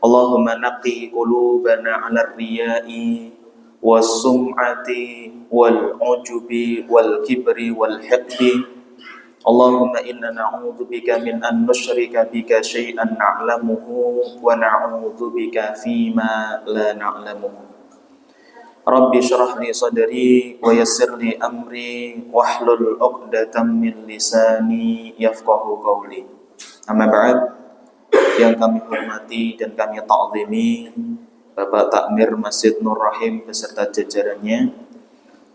Allahumma naqi qulubana 'ala riya'i was-sum'ati wal-'ujubi wal-kibri wal-hiqdi. Allahumma inna na'udzubika min an nusyrika bika syai'an na'lamuhu wa na'udzubika fima la na'lamuhu. Rabbi syrah li sadri wa yassir li amri wahlul 'uqdatam min lisani yafqahu qawli. Amma ba'd. Yang kami hormati dan kami ta'zimi Bapak Takmir Masjid Nur Rahim beserta jajarannya,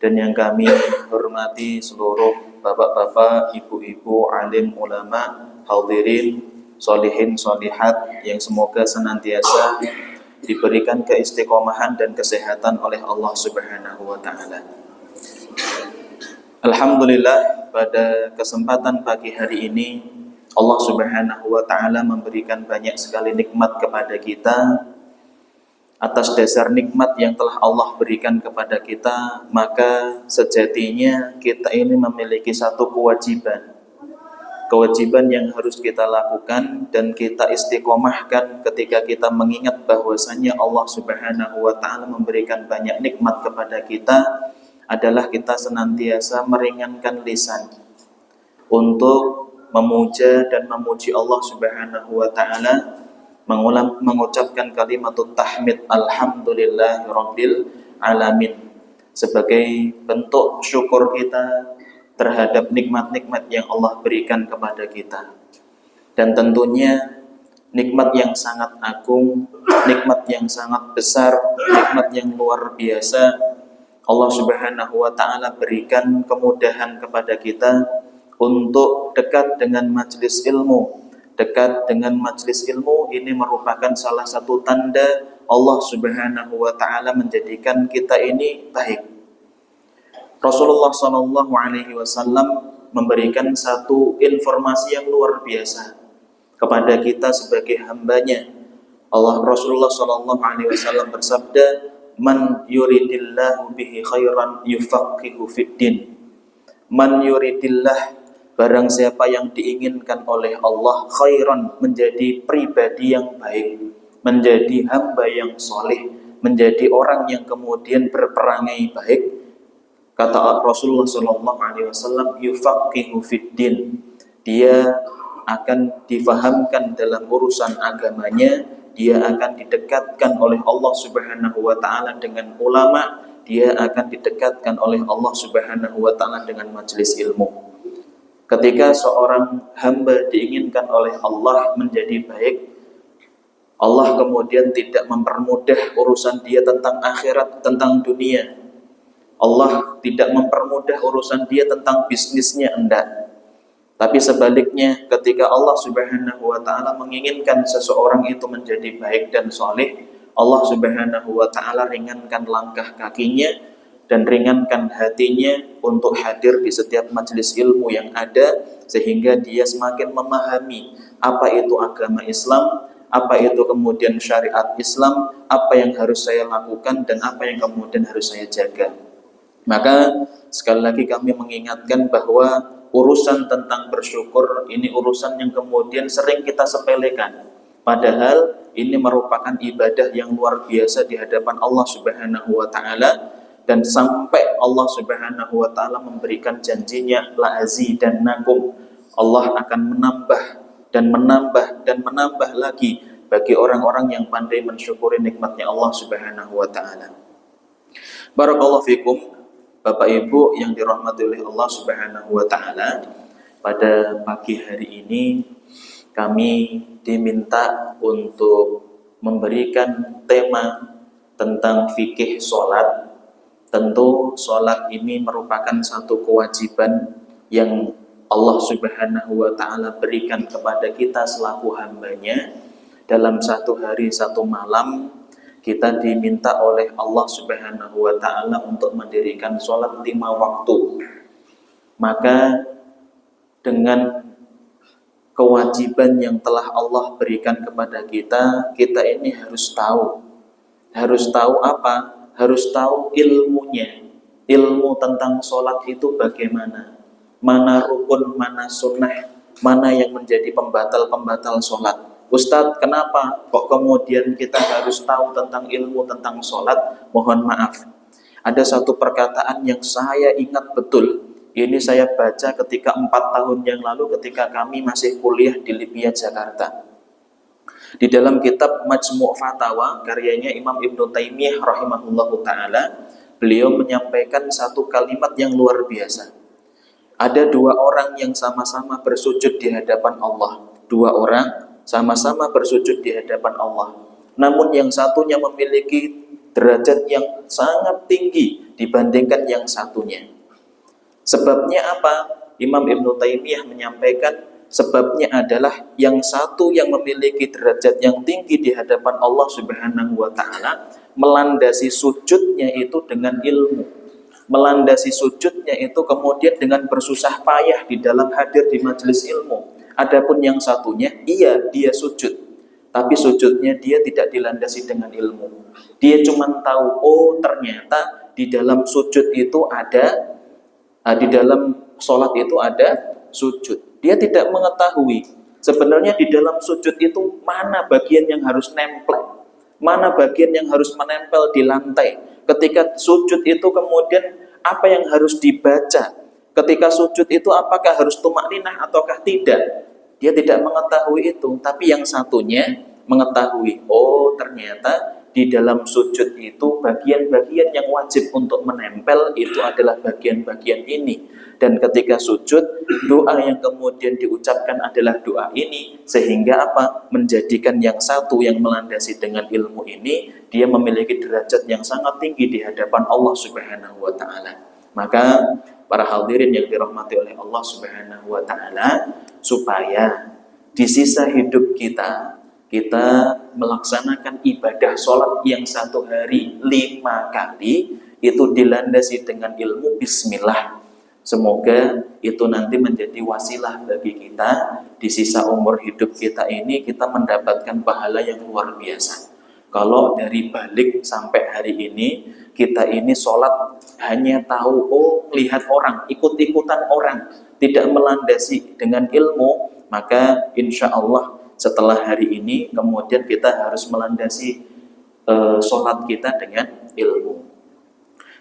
dan yang kami hormati seluruh bapak-bapak, ibu-ibu, alim, ulama, hadirin, solihin, solihat yang semoga senantiasa diberikan keistiqomahan dan kesehatan oleh Allah Subhanahu wa Ta'ala. Alhamdulillah, pada kesempatan pagi hari ini Allah Subhanahu wa Ta'ala memberikan banyak sekali nikmat kepada kita. Atas dasar nikmat yang telah Allah berikan kepada kita, maka sejatinya kita ini memiliki satu kewajiban yang harus kita lakukan dan kita istiqomahkan ketika kita mengingat bahwasanya Allah Subhanahu wa Ta'ala memberikan banyak nikmat kepada kita, adalah kita senantiasa meringankan lisan untuk memuja dan memuji Allah Subhanahu wa Ta'ala, mengucapkan kalimatut tahmid alhamdulillahirabbil alamin sebagai bentuk syukur kita terhadap nikmat-nikmat yang Allah berikan kepada kita. Dan tentunya nikmat yang sangat agung, nikmat yang sangat besar, nikmat yang luar biasa, Allah Subhanahu wa Ta'ala berikan kemudahan kepada kita untuk dekat dengan majelis ilmu. Dekat dengan majelis ilmu ini merupakan salah satu tanda Allah Subhanahu wa Ta'ala menjadikan kita ini baik. Rasulullah SAW memberikan satu informasi yang luar biasa kepada kita sebagai hambanya. Rasulullah SAW bersabda, "Man yuridillahu bihi khairan yufaqihu fiddin." Man yuridillah, barang siapa yang diinginkan oleh Allah khairan, menjadi pribadi yang baik, menjadi hamba yang soleh, menjadi orang yang kemudian berperangai baik, kata Rasulullah SAW, yufaqihu fiddin, dia akan difahamkan dalam urusan agamanya, dia akan didekatkan oleh Allah Subhanahu wa Ta'ala dengan ulama, dia akan didekatkan oleh Allah Subhanahu wa Ta'ala dengan majelis ilmu. Ketika seorang hamba diinginkan oleh Allah menjadi baik, Allah kemudian tidak mempermudah urusan dia tentang akhirat, tentang dunia. Allah tidak mempermudah urusan dia tentang bisnisnya, enggak. Tapi sebaliknya, ketika Allah Subhanahu wa Ta'ala menginginkan seseorang itu menjadi baik dan soleh, Allah Subhanahu wa Ta'ala ringankan langkah kakinya dan ringankan hatinya untuk hadir di setiap majelis ilmu yang ada, sehingga dia semakin memahami apa itu agama Islam, apa itu kemudian syariat Islam, apa yang harus saya lakukan dan apa yang kemudian harus saya jaga. Maka sekali lagi kami mengingatkan bahwa urusan tentang bersyukur ini urusan yang kemudian sering kita sepelekan, padahal ini merupakan ibadah yang luar biasa di hadapan Allah Subhanahu wa Ta'ala. Dan sampai Allah Subhanahu wa Ta'ala memberikan janjinya, la azidannakum, Allah akan menambah dan menambah dan menambah lagi bagi orang-orang yang pandai mensyukuri nikmatnya Allah Subhanahu wa Ta'ala. Barakallahu fikum, Bapak Ibu yang dirahmati oleh Allah Subhanahu wa Ta'ala. Pada pagi hari ini kami diminta untuk memberikan tema tentang fikih sholat. Tentu sholat ini merupakan satu kewajiban yang Allah Subhanahu wa Ta'ala berikan kepada kita selaku hambanya. Dalam satu hari satu malam kita diminta oleh Allah Subhanahu wa Ta'ala untuk mendirikan sholat 5 waktu. Maka dengan kewajiban yang telah Allah berikan kepada kita, kita ini harus tahu. Harus tahu apa? Harus tahu ilmunya. Ilmu tentang sholat itu bagaimana, mana rukun, mana sunnah, mana yang menjadi pembatal-pembatal sholat. Ustadz, kenapa kok kemudian kita harus tahu tentang ilmu tentang sholat? Mohon maaf, ada satu perkataan yang saya ingat betul. Ini saya baca ketika 4 tahun yang lalu ketika kami masih kuliah di Libya, Jakarta. Di dalam kitab Majmu' Fatawa karyanya Imam Ibnu Taimiyah rahimahullahu ta'ala, beliau menyampaikan satu kalimat yang luar biasa. Ada 2 orang yang sama-sama bersujud di hadapan Allah. 2 orang sama-sama bersujud di hadapan Allah. Namun yang satunya memiliki derajat yang sangat tinggi dibandingkan yang satunya. Sebabnya apa? Imam Ibnu Taimiyah menyampaikan sebabnya adalah yang satu yang memiliki derajat yang tinggi di hadapan Allah Subhanahu wa taala melandasi sujudnya itu dengan ilmu. Melandasi sujudnya itu kemudian dengan bersusah payah di dalam hadir di majelis ilmu. Adapun yang satunya, iya dia sujud, tapi sujudnya dia tidak dilandasi dengan ilmu. Dia cuma tahu, oh ternyata di dalam sujud itu ada, di dalam sholat itu ada sujud. Dia tidak mengetahui sebenarnya di dalam sujud itu mana bagian yang harus nempel, mana bagian yang harus menempel di lantai. Ketika sujud itu kemudian apa yang harus dibaca. Ketika sujud itu apakah harus tumakninah ataukah tidak. Dia tidak mengetahui itu, tapi yang satunya mengetahui. Oh ternyata di dalam sujud itu bagian-bagian yang wajib untuk menempel itu adalah bagian-bagian ini. Dan ketika sujud, doa yang kemudian diucapkan adalah doa ini, sehingga apa? Menjadikan yang satu yang melandasi dengan ilmu ini, dia memiliki derajat yang sangat tinggi di hadapan Allah Subhanahu wa taala. Maka para hadirin yang dirahmati oleh Allah Subhanahu wa taala, supaya di sisa hidup kita melaksanakan ibadah sholat yang 1 hari 5 kali itu dilandasi dengan ilmu bismillah. Semoga itu nanti menjadi wasilah bagi kita di sisa umur hidup kita ini kita mendapatkan pahala yang luar biasa. Kalau dari balik sampai hari ini kita ini sholat hanya tahu melihat orang, ikut-ikutan orang, tidak melandasi dengan ilmu, maka insya Allah setelah hari ini kemudian kita harus melandasi sholat kita dengan ilmu.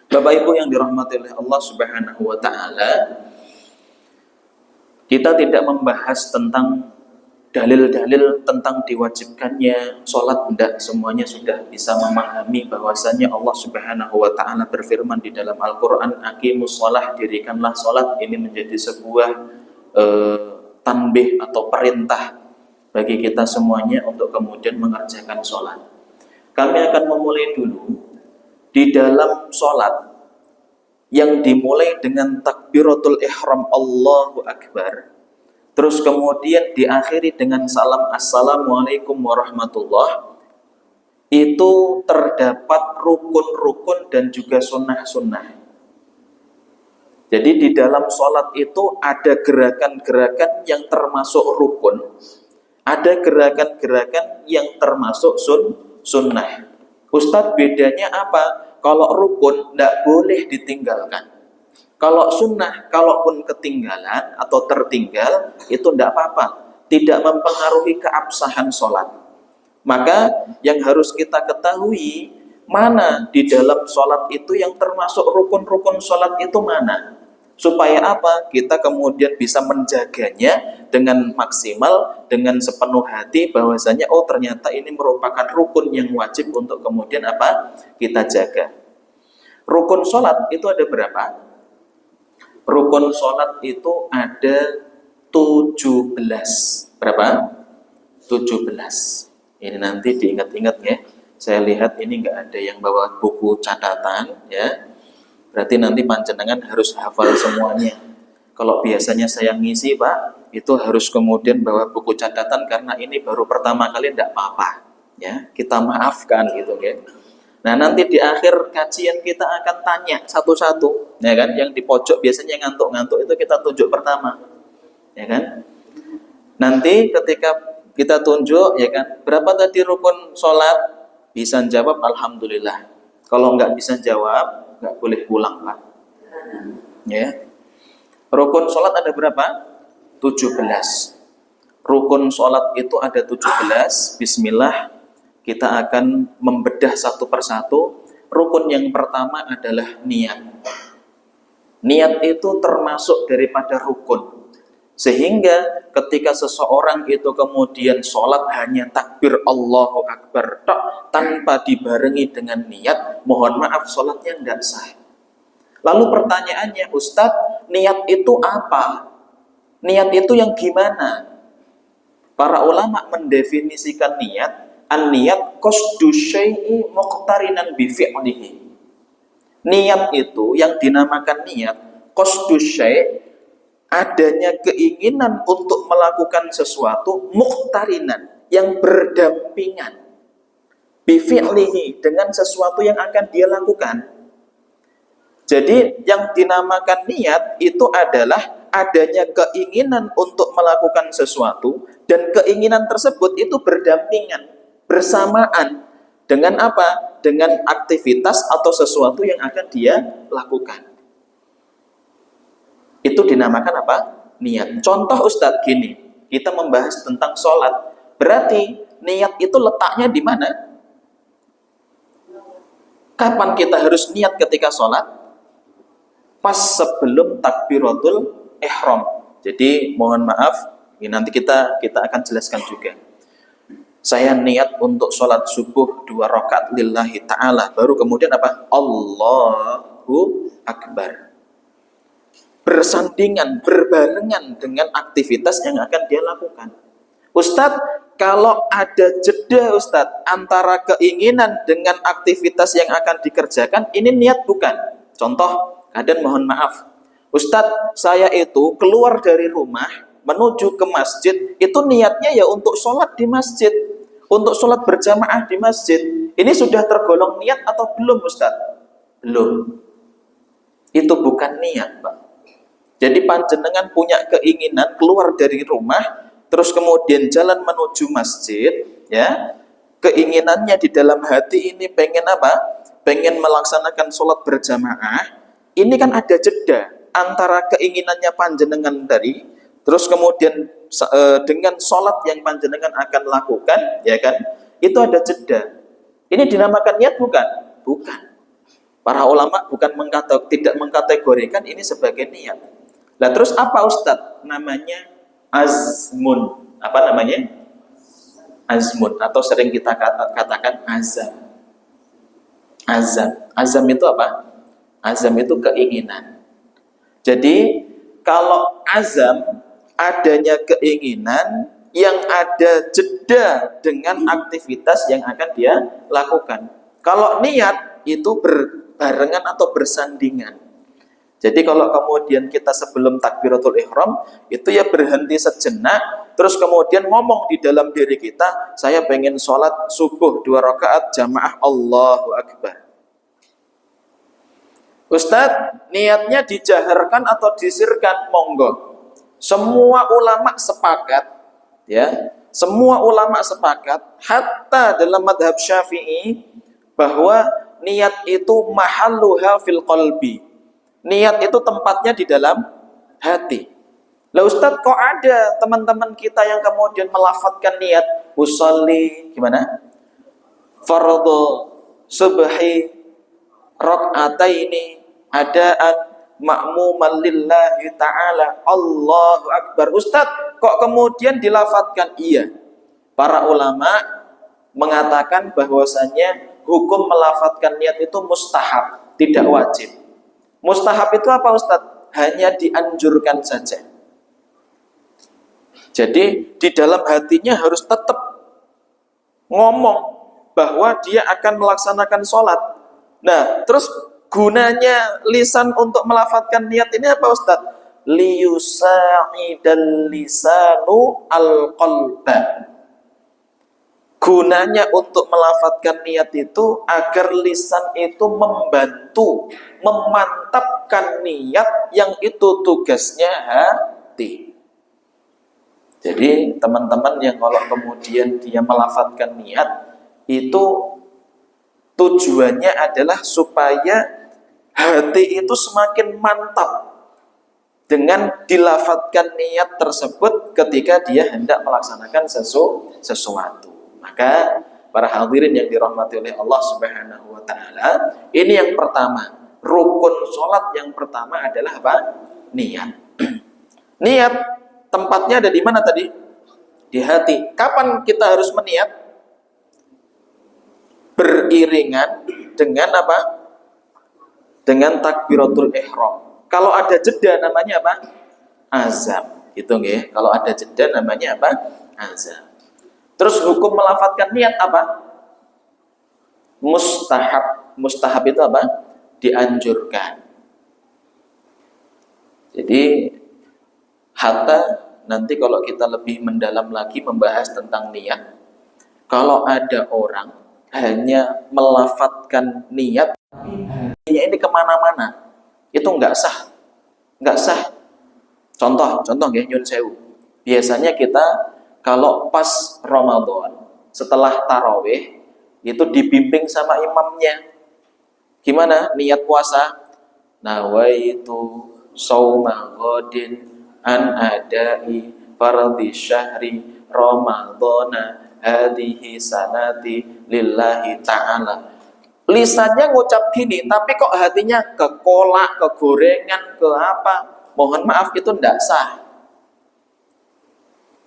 Bapak Ibu yang dirahmati oleh Allah Subhanahu wa taala, kita tidak membahas tentang dalil-dalil tentang diwajibkannya sholat, tidak, semuanya sudah bisa memahami bahwasanya Allah Subhanahu wa taala berfirman di dalam Al-Qur'an, aqimus shalah, dirikanlah sholat. Ini menjadi sebuah tanbih atau perintah bagi kita semuanya untuk kemudian mengerjakan sholat. Kami akan memulai dulu di dalam sholat yang dimulai dengan takbiratul ihram Allahu Akbar, terus kemudian diakhiri dengan salam assalamualaikum warahmatullah. Itu terdapat rukun-rukun dan juga sunnah-sunnah. Jadi di dalam sholat itu ada gerakan-gerakan yang termasuk rukun, ada gerakan-gerakan yang termasuk sunnah. Ustadz, bedanya apa? Kalau rukun tidak boleh ditinggalkan. Kalau sunnah, kalaupun ketinggalan atau tertinggal, itu tidak apa-apa, tidak mempengaruhi keabsahan sholat. Maka yang harus kita ketahui, mana di dalam sholat itu yang termasuk rukun-rukun sholat itu mana? Supaya apa? Kita kemudian bisa menjaganya dengan maksimal, dengan sepenuh hati, bahwasanya ternyata ini merupakan rukun yang wajib untuk kemudian apa? Kita jaga. Rukun sholat itu ada berapa? Rukun sholat itu ada 17. Berapa? 17. Ini nanti diingat-ingat ya. Saya lihat ini nggak ada yang bawa buku catatan ya. Berarti nanti panjenengan harus hafal semuanya. Kalau biasanya saya ngisi Pak, itu harus kemudian bawa buku catatan karena ini baru pertama kali, tidak apa-apa ya, kita maafkan gitu ya. Nah nanti di akhir kajian kita akan tanya satu-satu ya kan, yang di pojok biasanya ngantuk-ngantuk itu kita tunjuk pertama ya kan. Nanti ketika kita tunjuk ya kan, berapa tadi rukun sholat, bisa jawab alhamdulillah. Kalau nggak bisa jawab nggak boleh pulang Pak ya. Rukun sholat ada berapa? 17. Rukun sholat itu ada 17. Bismillah, kita akan membedah satu persatu. Rukun yang pertama adalah niat. Niat itu termasuk daripada rukun. Sehingga ketika seseorang itu kemudian sholat hanya takbir Allahu Akbar tanpa dibarengi dengan niat, mohon maaf sholatnya tidak sah. Lalu pertanyaannya, Ustadz, niat itu apa? Niat itu yang gimana? Para ulama mendefinisikan niat, an-niyat qasdu syai'i muqtarinan bi fi'lihi. Niat itu yang dinamakan niat, qasdu syai', adanya keinginan untuk melakukan sesuatu muqtarinan, yang berdampingan bi fi'lihi, dengan sesuatu yang akan dia lakukan. Jadi yang dinamakan niat itu adalah adanya keinginan untuk melakukan sesuatu, dan keinginan tersebut itu berdampingan, bersamaan dengan apa? Dengan aktivitas atau sesuatu yang akan dia lakukan. Itu dinamakan apa? Niat. Contoh Ustadz gini, kita membahas tentang sholat. Berarti niat itu letaknya di mana? Kapan kita harus niat ketika sholat? Pas sebelum takbiratul ihram. Jadi mohon maaf, ini nanti kita akan jelaskan juga. Saya niat untuk sholat subuh 2 rakaat lillahi ta'ala. Baru kemudian apa? Allahu Akbar. Bersandingan, berbarengan dengan aktivitas yang akan dia lakukan. Ustadz, kalau ada jeda Ustadz antara keinginan dengan aktivitas yang akan dikerjakan, ini niat bukan? Contoh, dan mohon maaf, Ustadz, saya itu keluar dari rumah menuju ke masjid, itu niatnya ya untuk sholat di masjid, untuk sholat berjamaah di masjid. Ini sudah tergolong niat atau belum Ustadz? Belum. Itu bukan niat, Pak. Jadi panjenengan punya keinginan keluar dari rumah, terus kemudian jalan menuju masjid, ya. Keinginannya di dalam hati ini pengen apa? Pengen melaksanakan sholat berjamaah. Ini kan ada jeda antara keinginannya panjenengan tadi, terus kemudian dengan sholat yang panjenengan akan lakukan, ya kan? Itu ada jeda. Ini dinamakan niat bukan? Bukan. Para ulama tidak mengkategorikan ini sebagai niat. Lah terus apa Ustadz? Namanya azmun. Apa namanya? Azmun, atau sering kita katakan azam. Azam itu apa? Azam itu keinginan. Jadi kalau azam adanya keinginan yang ada jeda dengan aktivitas yang akan dia lakukan. Kalau niat itu berbarengan atau bersandingan. Jadi kalau kemudian kita sebelum takbiratul ihram itu ya berhenti sejenak, terus kemudian ngomong di dalam diri kita, saya pengen sholat subuh 2 rakaat jamaah Allahu Akbar. Ustadz, niatnya dijaharkan atau disirkan? Monggo. Semua ulama sepakat, ya. Semua ulama sepakat, hatta dalam madhab Syafi'i, bahwa niat itu mahalluha fil qalbi. Niat itu tempatnya di dalam hati. Lah Ustadz, kok ada teman-teman kita yang kemudian melafadzkan niat usolli gimana? Fardhu subhi rak'ataini adaan ma'muman lillahi ta'ala Allahu Akbar. Ustadz, kok kemudian dilafadzkan? Iya. Para ulama mengatakan bahwasanya hukum melafadzkan niat itu mustahab, tidak wajib. Mustahab itu apa Ustadz? Hanya dianjurkan saja. Jadi di dalam hatinya harus tetap ngomong bahwa dia akan melaksanakan sholat. Nah, terus gunanya lisan untuk melafadzkan niat ini apa Ustaz? Liyusa'idal lisanu al-qalba. Gunanya untuk melafadzkan niat itu agar lisan itu membantu memantapkan niat yang itu tugasnya hati. Jadi teman-teman yang kalau kemudian dia melafadzkan niat itu tujuannya adalah supaya hati itu semakin mantap dengan dilafatkan niat tersebut ketika dia hendak melaksanakan sesuatu. Maka para hadirin yang dirahmati oleh Allah Subhanahu wa taala, ini yang pertama, rukun sholat yang pertama adalah apa? Niat. Niat tempatnya ada di mana tadi? Di hati. Kapan kita harus meniat? Beriringan dengan apa? Dengan takbiratul ihram. Kalau ada jeda namanya apa? Azam. Itu nggih. Kalau ada jeda namanya apa? Azam. Terus hukum melafatkan niat apa? Mustahab. Mustahab itu apa? Dianjurkan. Jadi hatta nanti kalau kita lebih mendalam lagi membahas tentang niat, kalau ada orang hanya melafatkan niat, hatinya ini kemana-mana, itu nggak sah, nggak sah. Contoh ya, nyun sewu. Biasanya kita kalau pas Ramadan setelah tarawih itu dibimbing sama imamnya. Gimana niat puasa? Nawaitu shauma ghadin an adai fardhi syahri ramadhana hadhihi sanati lillahi ta'ala. Lisannya ngucap gini, tapi kok hatinya ke kolak, ke gorengan, ke apa? Mohon maaf, itu tidak sah.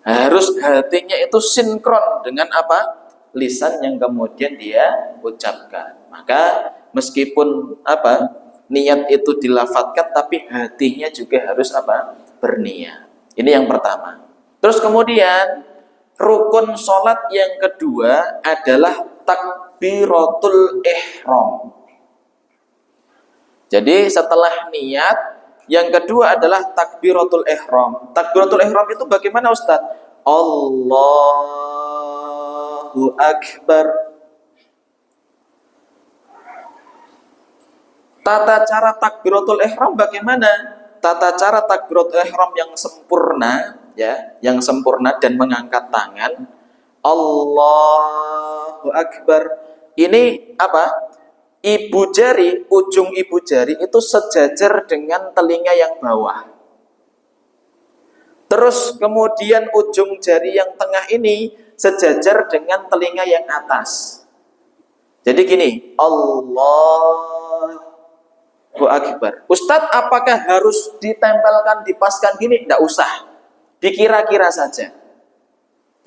Harus hatinya itu sinkron dengan apa? Lisan yang kemudian dia ucapkan. Maka meskipun apa? Niat itu dilafatkan, tapi hatinya juga harus apa? Berniat. Ini yang pertama. Terus kemudian rukun sholat yang kedua adalah takbiratul ihram. Jadi setelah niat, yang kedua adalah takbiratul ihram. Takbiratul ihram itu bagaimana Ustaz? Allahu Akbar. Tata cara takbiratul ihram bagaimana? Tata cara takbiratul ihram yang sempurna, ya, yang sempurna dan mengangkat tangan. Allahu Akbar. Ini apa? Ibu jari, ujung ibu jari itu sejajar dengan telinga yang bawah. Terus kemudian ujung jari yang tengah ini sejajar dengan telinga yang atas. Jadi gini, Allahu Akbar. Ustadz, apakah harus ditempelkan, dipaskan gini? Tidak usah. Dikira-kira saja.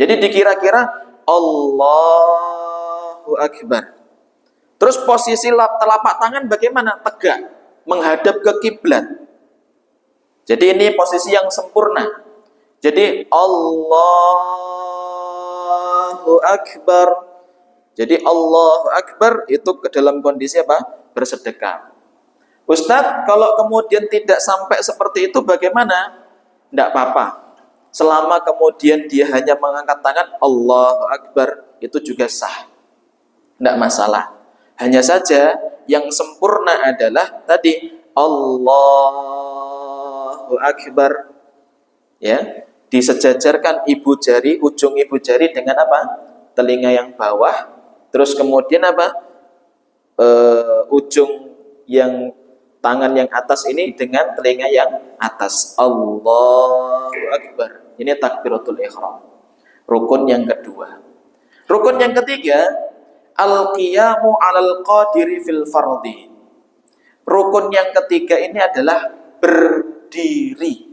Jadi dikira-kira Allahu Akbar. Terus posisi telapak tangan bagaimana? Tegak, menghadap ke kiblat. Jadi ini posisi yang sempurna. Jadi Allahu Akbar. Jadi Allahu Akbar itu ke dalam kondisi apa? Bersedekap. Ustadz, kalau kemudian tidak sampai seperti itu bagaimana? Tidak apa-apa. Selama kemudian dia hanya mengangkat tangan Allahu Akbar, itu juga sah. Tidak masalah. Hanya saja yang sempurna adalah tadi Allahu Akbar. Ya, disejajarkan ibu jari, ujung ibu jari dengan apa? Telinga yang bawah. Terus kemudian apa? Ujung yang tangan yang atas ini dengan telinga yang atas. Allahu Akbar. Ini takbiratul ihram. Rukun yang kedua. Rukun yang ketiga, al-qiyamu 'alal qadiri fil fardhi. Rukun yang ketiga ini adalah berdiri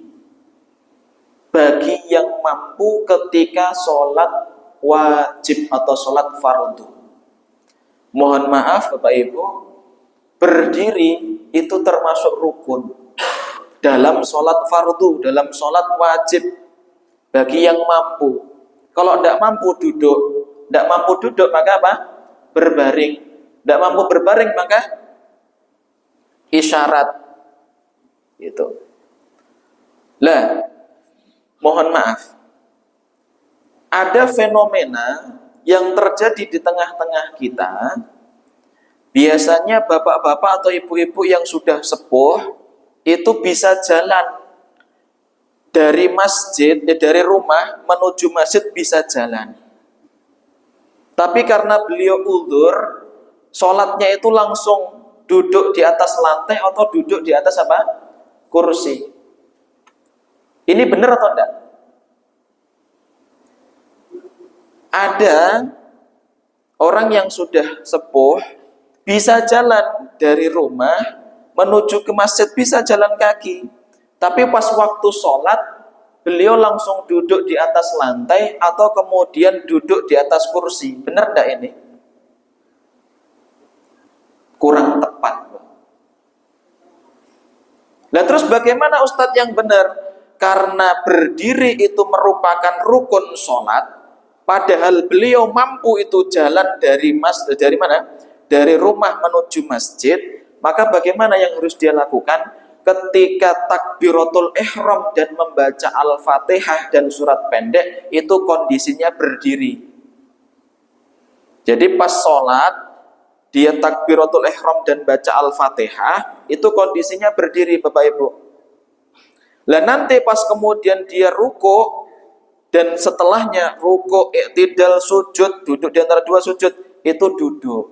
bagi yang mampu ketika sholat wajib atau sholat fardu. Mohon maaf Bapak Ibu, berdiri itu termasuk rukun dalam sholat fardu, dalam sholat wajib bagi yang mampu. Kalau tidak mampu duduk, tidak mampu duduk maka apa? Berbaring. Tidak mampu berbaring maka isyarat. Gitu. Lah, mohon maaf. Ada fenomena yang terjadi di tengah-tengah kita. Biasanya bapak-bapak atau ibu-ibu yang sudah sepuh itu bisa jalan dari masjid, dari rumah menuju masjid bisa jalan. Tapi karena beliau uzur, sholatnya itu langsung duduk di atas lantai atau duduk di atas apa? Kursi. Ini benar atau enggak? Ada orang yang sudah sepuh bisa jalan dari rumah menuju ke masjid, bisa jalan kaki. Tapi pas waktu sholat, beliau langsung duduk di atas lantai atau kemudian duduk di atas kursi. Benar enggak ini? Kurang tepat. Nah terus bagaimana Ustadz yang benar? Karena berdiri itu merupakan rukun sholat, padahal beliau mampu itu jalan dari mana? Dari rumah menuju masjid. Maka bagaimana yang harus dia lakukan? Ketika takbiratul ihram dan membaca al-fatihah dan surat pendek, itu kondisinya berdiri. Jadi pas sholat dia takbiratul ihram dan baca al-fatihah, itu kondisinya berdiri, Bapak Ibu. Lah nanti pas kemudian dia ruku dan setelahnya ruku, i'tidal, sujud, duduk di antara dua sujud, itu duduk.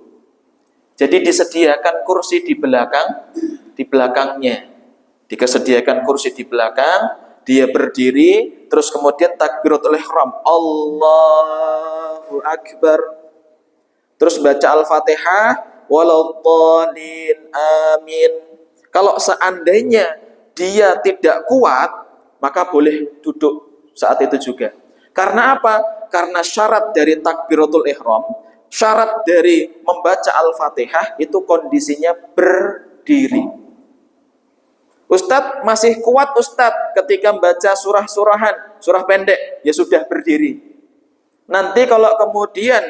Jadi disediakan kursi di belakangnya. Disediakan kursi di belakang, dia berdiri, terus kemudian takbiratul ihram, Allahu Akbar. Terus baca Al-Fatihah, waladhdallin, amin. Kalau seandainya dia tidak kuat, maka boleh duduk saat itu juga. Karena apa? Karena syarat dari takbiratul ihram, syarat dari membaca Al-Fatihah itu kondisinya berdiri. Ustadz masih kuat Ustadz ketika membaca surah-surahan, surah pendek, ya sudah berdiri. Nanti kalau kemudian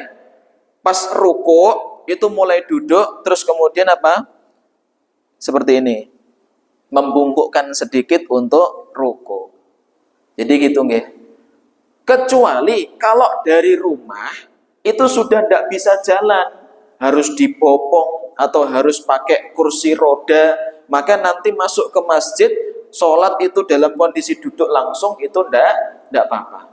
pas ruku itu mulai duduk, terus kemudian apa? Seperti ini, membungkukkan sedikit untuk ruku. Jadi gitu nggih. Kecuali kalau dari rumah itu sudah tidak bisa jalan, harus dibopong atau harus pakai kursi roda, maka nanti masuk ke masjid sholat itu dalam kondisi duduk langsung itu tidak apa-apa.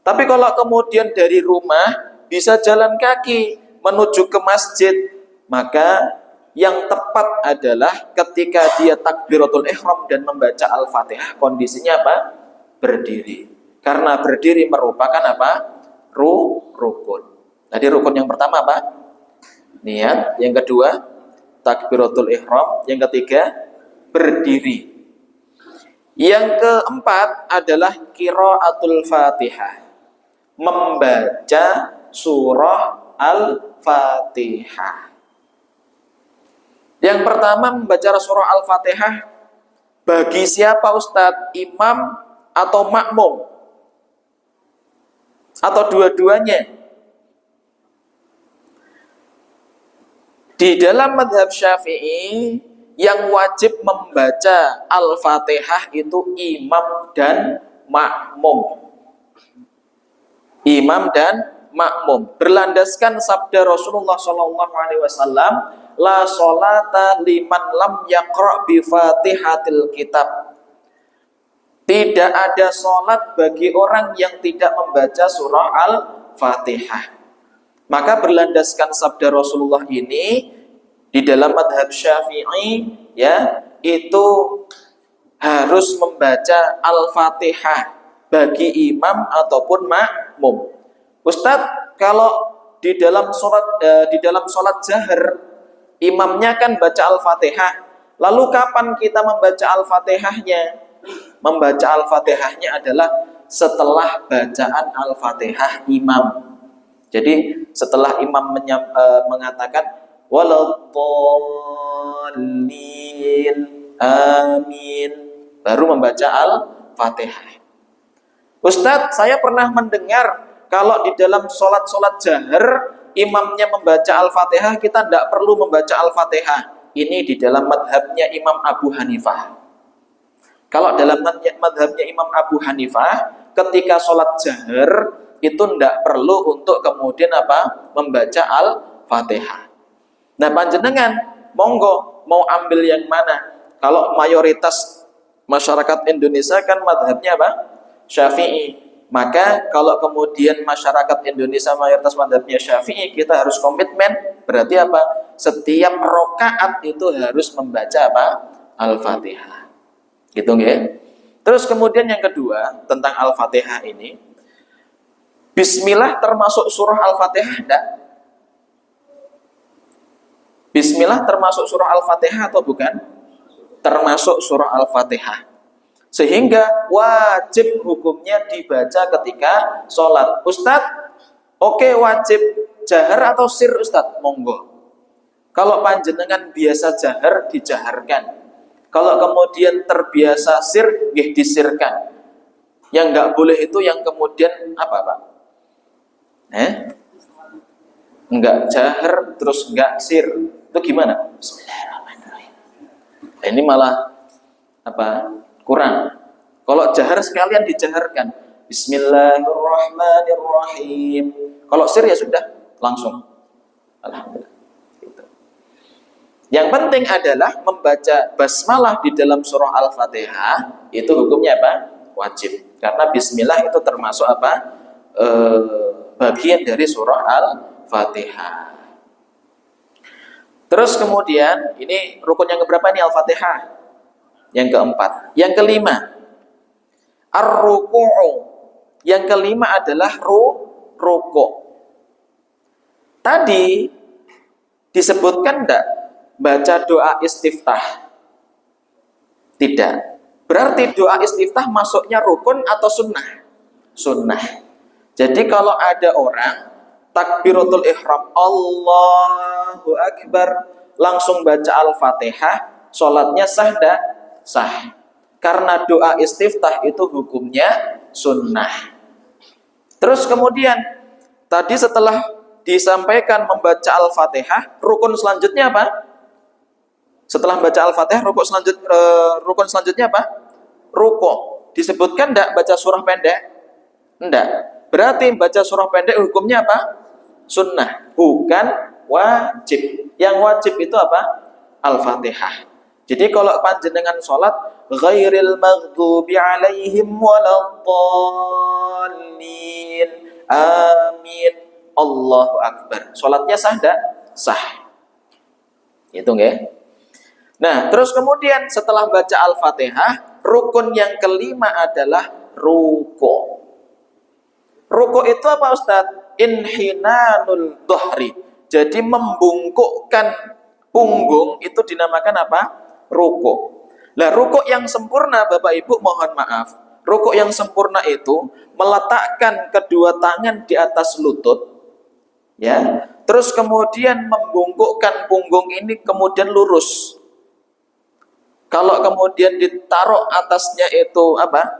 Tapi kalau kemudian dari rumah bisa jalan kaki menuju ke masjid, maka yang tepat adalah ketika dia takbiratul ihram dan membaca Al-Fatihah, kondisinya apa? Berdiri. Karena berdiri merupakan apa? Rukun. Tadi rukun yang pertama apa? Niat. Yang kedua, takbiratul ihram. Yang ketiga, berdiri. Yang keempat adalah qiraatul Fatihah. Membaca surah Al-Fatihah. Yang pertama membaca surah Al-Fatihah bagi siapa Ustadz? Imam atau makmum? Atau dua-duanya? Di dalam mazhab Syafi'i yang wajib membaca Al-Fatihah itu imam dan makmum. Imam dan makmum, berlandaskan sabda Rasulullah SAW, la sholata liman lam yaqra' bi fatihatil kitab. Tidak ada sholat bagi orang yang tidak membaca surah Al-Fatihah. Maka berlandaskan sabda Rasulullah ini di dalam madhab Syafi'i, ya, itu harus membaca Al-Fatihah bagi imam ataupun makmum. Ustadz, kalau di dalam sholat jahar, imamnya kan baca Al-Fatihah. Lalu kapan kita membaca Al-Fatihahnya? Membaca Al-Fatihahnya adalah setelah bacaan Al-Fatihah imam. Jadi setelah imam mengatakan waladhdallin, amin, baru membaca Al-Fatihah. Ustadz, saya pernah mendengar kalau di dalam sholat jahar, imamnya membaca Al-Fatihah, kita tidak perlu membaca Al-Fatihah. Ini di dalam madhabnya Imam Abu Hanifah. Kalau dalam madhabnya Imam Abu Hanifah, ketika sholat jahar, itu tidak perlu untuk kemudian apa? Membaca Al-Fatihah. Nah, panjenengan, monggo, mau ambil yang mana? Kalau mayoritas masyarakat Indonesia kan madhabnya apa? Syafi'i. Maka kalau kemudian masyarakat Indonesia mayoritas madhabnya Syafi'i, kita harus komitmen. Berarti apa? Setiap rokaat itu harus membaca apa? Al-Fatihah. Gitu nggih. Terus kemudian yang kedua tentang Al-Fatihah ini, Bismillah termasuk surah Al-Fatihah enggak? Bismillah termasuk surah Al-Fatihah atau bukan? Termasuk surah Al-Fatihah. Sehingga wajib hukumnya dibaca ketika sholat. Ustadz, oke, wajib jahar atau sir Ustadz? Monggo. Kalau panjenengan biasa jahar, dijaharkan. Kalau kemudian terbiasa sir, ya disirkan. Yang nggak boleh itu yang kemudian apa, Pak? Nggak jahar, terus nggak sir. Itu gimana? Bismillahirrahmanirrahim. Ini malah apa? Kurang. Kalau jahar sekalian dijaharkan. Bismillahirrahmanirrahim. Kalau sir ya sudah, langsung. Alhamdulillah. Yang penting adalah membaca basmalah di dalam surah Al-Fatihah, itu hukumnya apa? Wajib. Karena bismillah itu termasuk apa? Bagian dari surah Al-Fatihah. Terus kemudian, ini rukun yang keberapa nih Al-Fatihah? Yang keempat. Yang kelima, ar-ruku'u. Yang kelima adalah ruku'. Tadi disebutkan enggak baca doa istiftah? Tidak. Berarti doa istiftah masuknya rukun atau sunnah? Sunnah. Jadi kalau ada orang takbiratul ihram, Allahu Akbar, langsung baca Al-Fatihah, sholatnya sah enggak? Sah. Karena doa istiftah itu hukumnya sunnah. Terus kemudian, tadi setelah disampaikan membaca Al-Fatihah, rukun selanjutnya apa? Setelah baca Al-Fatihah, rukun selanjutnya apa? Ruku'. Disebutkan enggak baca surah pendek? Enggak. Berarti baca surah pendek hukumnya apa? Sunnah, bukan wajib. Yang wajib itu apa? Al-Fatihah. Jadi kalau panjenengan sholat, ghairil maghdubi alaihim waladdallin, amin, Allahu Akbar. Sholatnya sah enggak? Sah. Itu nggih. Nah, terus kemudian setelah baca Al-Fatihah, rukun yang kelima adalah ruku'. Ruku' itu apa Ustadz? Inhinanul dhuhri. Jadi membungkukkan punggung itu dinamakan apa? Ruku'. Nah, ruku' yang sempurna Bapak Ibu mohon maaf. Ruku' yang sempurna itu meletakkan kedua tangan di atas lutut, ya. Terus kemudian membungkukkan punggung ini kemudian lurus. Kalau kemudian ditaruh atasnya itu apa?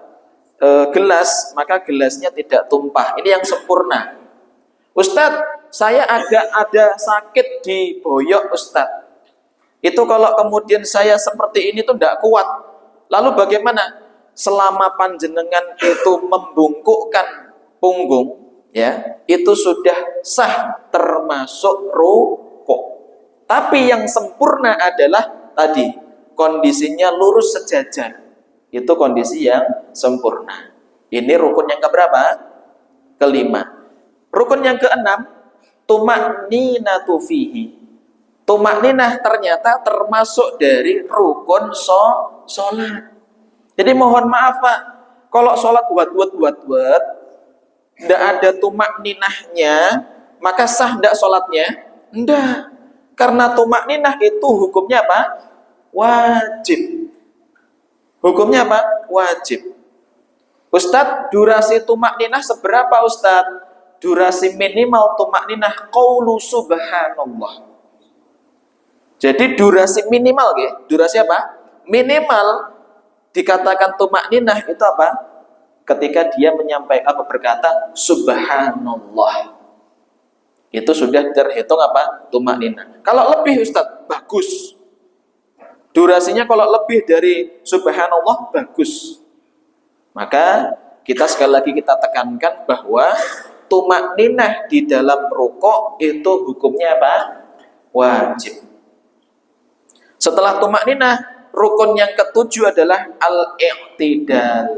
Gelas, maka gelasnya tidak tumpah. Ini yang sempurna. Ustadz, saya ada sakit di boyok Ustadz. Itu kalau kemudian saya seperti ini tuh tidak kuat. Lalu bagaimana? Selama panjenengan itu membungkukkan punggung, ya, itu sudah sah termasuk ruku'. Tapi yang sempurna adalah tadi kondisinya lurus sejajar. Itu kondisi yang sempurna. Ini rukun yang keberapa? Kelima. Rukun yang keenam, tuma'ninatu fihi. Tuma'ninah ternyata termasuk dari rukun sholat. Jadi mohon maaf Pak, kalau sholat buat, tidak ada tuma'ninahnya, maka sah tidak sholatnya? Tidak. Karena tuma'ninah itu hukumnya apa? Wajib. Hukumnya apa? Wajib. Ustadz, durasi tumakninah seberapa Ustadz? Durasi minimal tumakninah qaulu subhanallah. Jadi durasi minimal ya. Durasi apa? Minimal dikatakan tumakninah itu apa? Ketika dia menyampaikan berkata subhanallah. Itu sudah terhitung apa? Tumakninah. Kalau lebih Ustadz, bagus. Durasinya kalau lebih dari subhanallah bagus. Maka kita sekali lagi kita tekankan bahwa tumakninah di dalam rukuk itu hukumnya apa? Wajib. Setelah tumakninah, rukun yang ketujuh adalah al-i'tidal.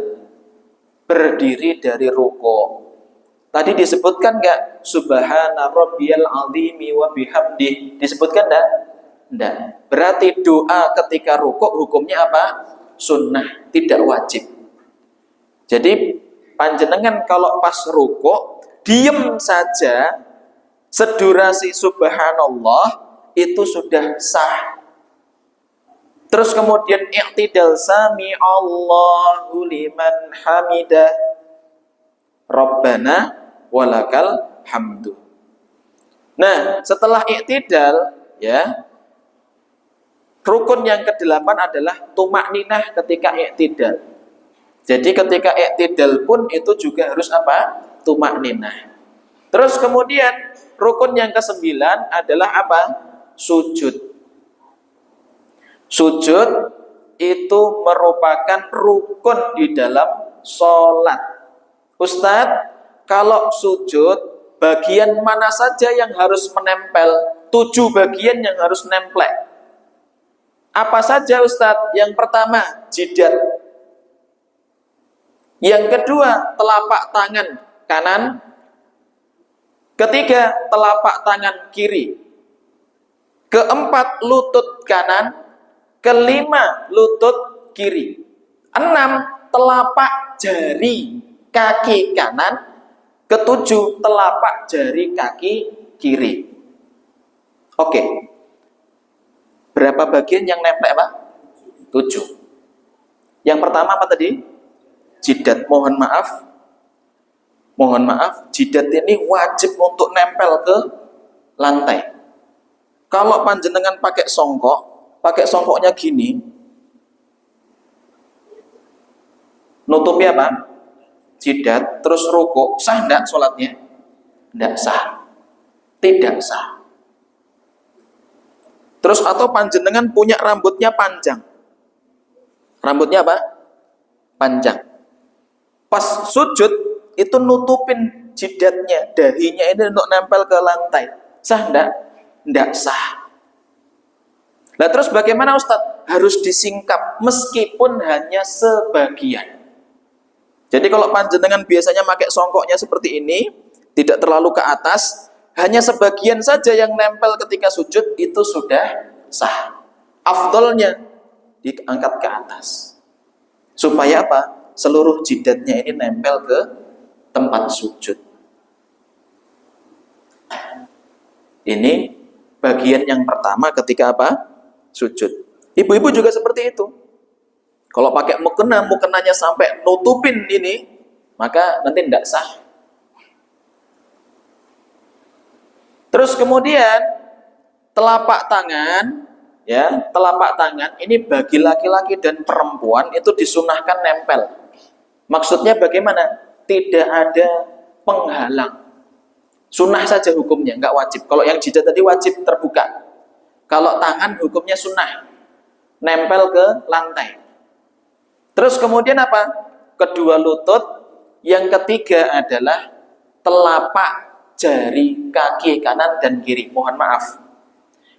Berdiri dari rukuk. Tadi disebutkan enggak? Subhana rabbiyal azimi wa bihamdih. Disebutkan enggak? Enggak. Berarti doa ketika rukuk hukumnya apa? Sunnah, tidak wajib. Jadi panjenengan kalau pas rukuk diem saja sedurasi subhanallah itu sudah sah. Terus kemudian i'tidal sami Allahu liman hamidah Rabbana walakal hamdu. Nah, setelah i'tidal ya, rukun yang ke-8 adalah tumakninah ketika i'tidal. Jadi ketika i'tidal pun itu juga harus apa? Tumakninah. Terus kemudian rukun yang ke-9 adalah apa? Sujud. Sujud itu merupakan rukun di dalam sholat. Ustadz, kalau sujud bagian mana saja yang harus menempel? 7 bagian yang harus nempel. Apa saja Ustadz? Yang pertama, jidat. Yang kedua, telapak tangan kanan. Ketiga, telapak tangan kiri. Keempat, lutut kanan. Kelima, lutut kiri. 6, telapak jari kaki kanan. Ketujuh, telapak jari kaki kiri. Oke. Berapa bagian yang nempel Pak? 7. Yang pertama apa tadi? Jidat. Mohon maaf, jidat ini wajib untuk nempel ke lantai. Kalau panjenengan pakai songkoknya gini, nutupi apa? Jidat, terus rukuk, sah enggak sholatnya? Enggak sah. Tidak sah. Terus atau panjenengan punya rambutnya panjang. Rambutnya apa? Panjang. Pas sujud, itu nutupin jidatnya, dahinya ini untuk nempel ke lantai. Sah enggak? Enggak sah. Nah terus bagaimana Ustadz? Harus disingkap meskipun hanya sebagian. Jadi kalau panjenengan biasanya pakai songkoknya seperti ini, tidak terlalu ke atas, hanya sebagian saja yang nempel ketika sujud, itu sudah sah. Afdolnya diangkat ke atas. Supaya apa? Seluruh jidatnya ini nempel ke tempat sujud. Ini bagian yang pertama ketika apa? Sujud. Ibu-ibu juga seperti itu. Kalau pakai mukenanya sampai nutupin ini, maka nanti tidak sah. Terus kemudian telapak tangan, ya, telapak tangan ini bagi laki-laki dan perempuan itu disunahkan nempel. Maksudnya bagaimana? Tidak ada penghalang. Sunnah saja hukumnya, nggak wajib. Kalau yang jidat tadi wajib terbuka. Kalau tangan hukumnya sunnah, nempel ke lantai. Terus kemudian apa? Kedua lutut. Yang ketiga adalah telapak jari kaki kanan dan kiri. Mohon maaf.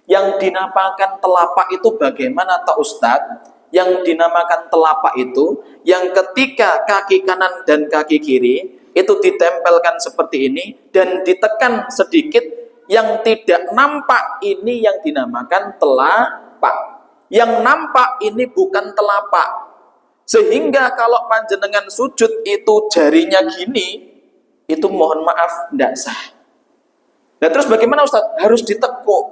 Yang dinamakan telapak itu bagaimana tak Ustadz? Yang dinamakan telapak itu yang ketika kaki kanan dan kaki kiri itu ditempelkan seperti ini dan ditekan sedikit, yang tidak nampak ini yang dinamakan telapak. Yang nampak ini bukan telapak. Sehingga kalau panjenengan sujud itu jarinya gini, itu mohon maaf tidak sah. Nah terus bagaimana Ustaz? Harus ditekuk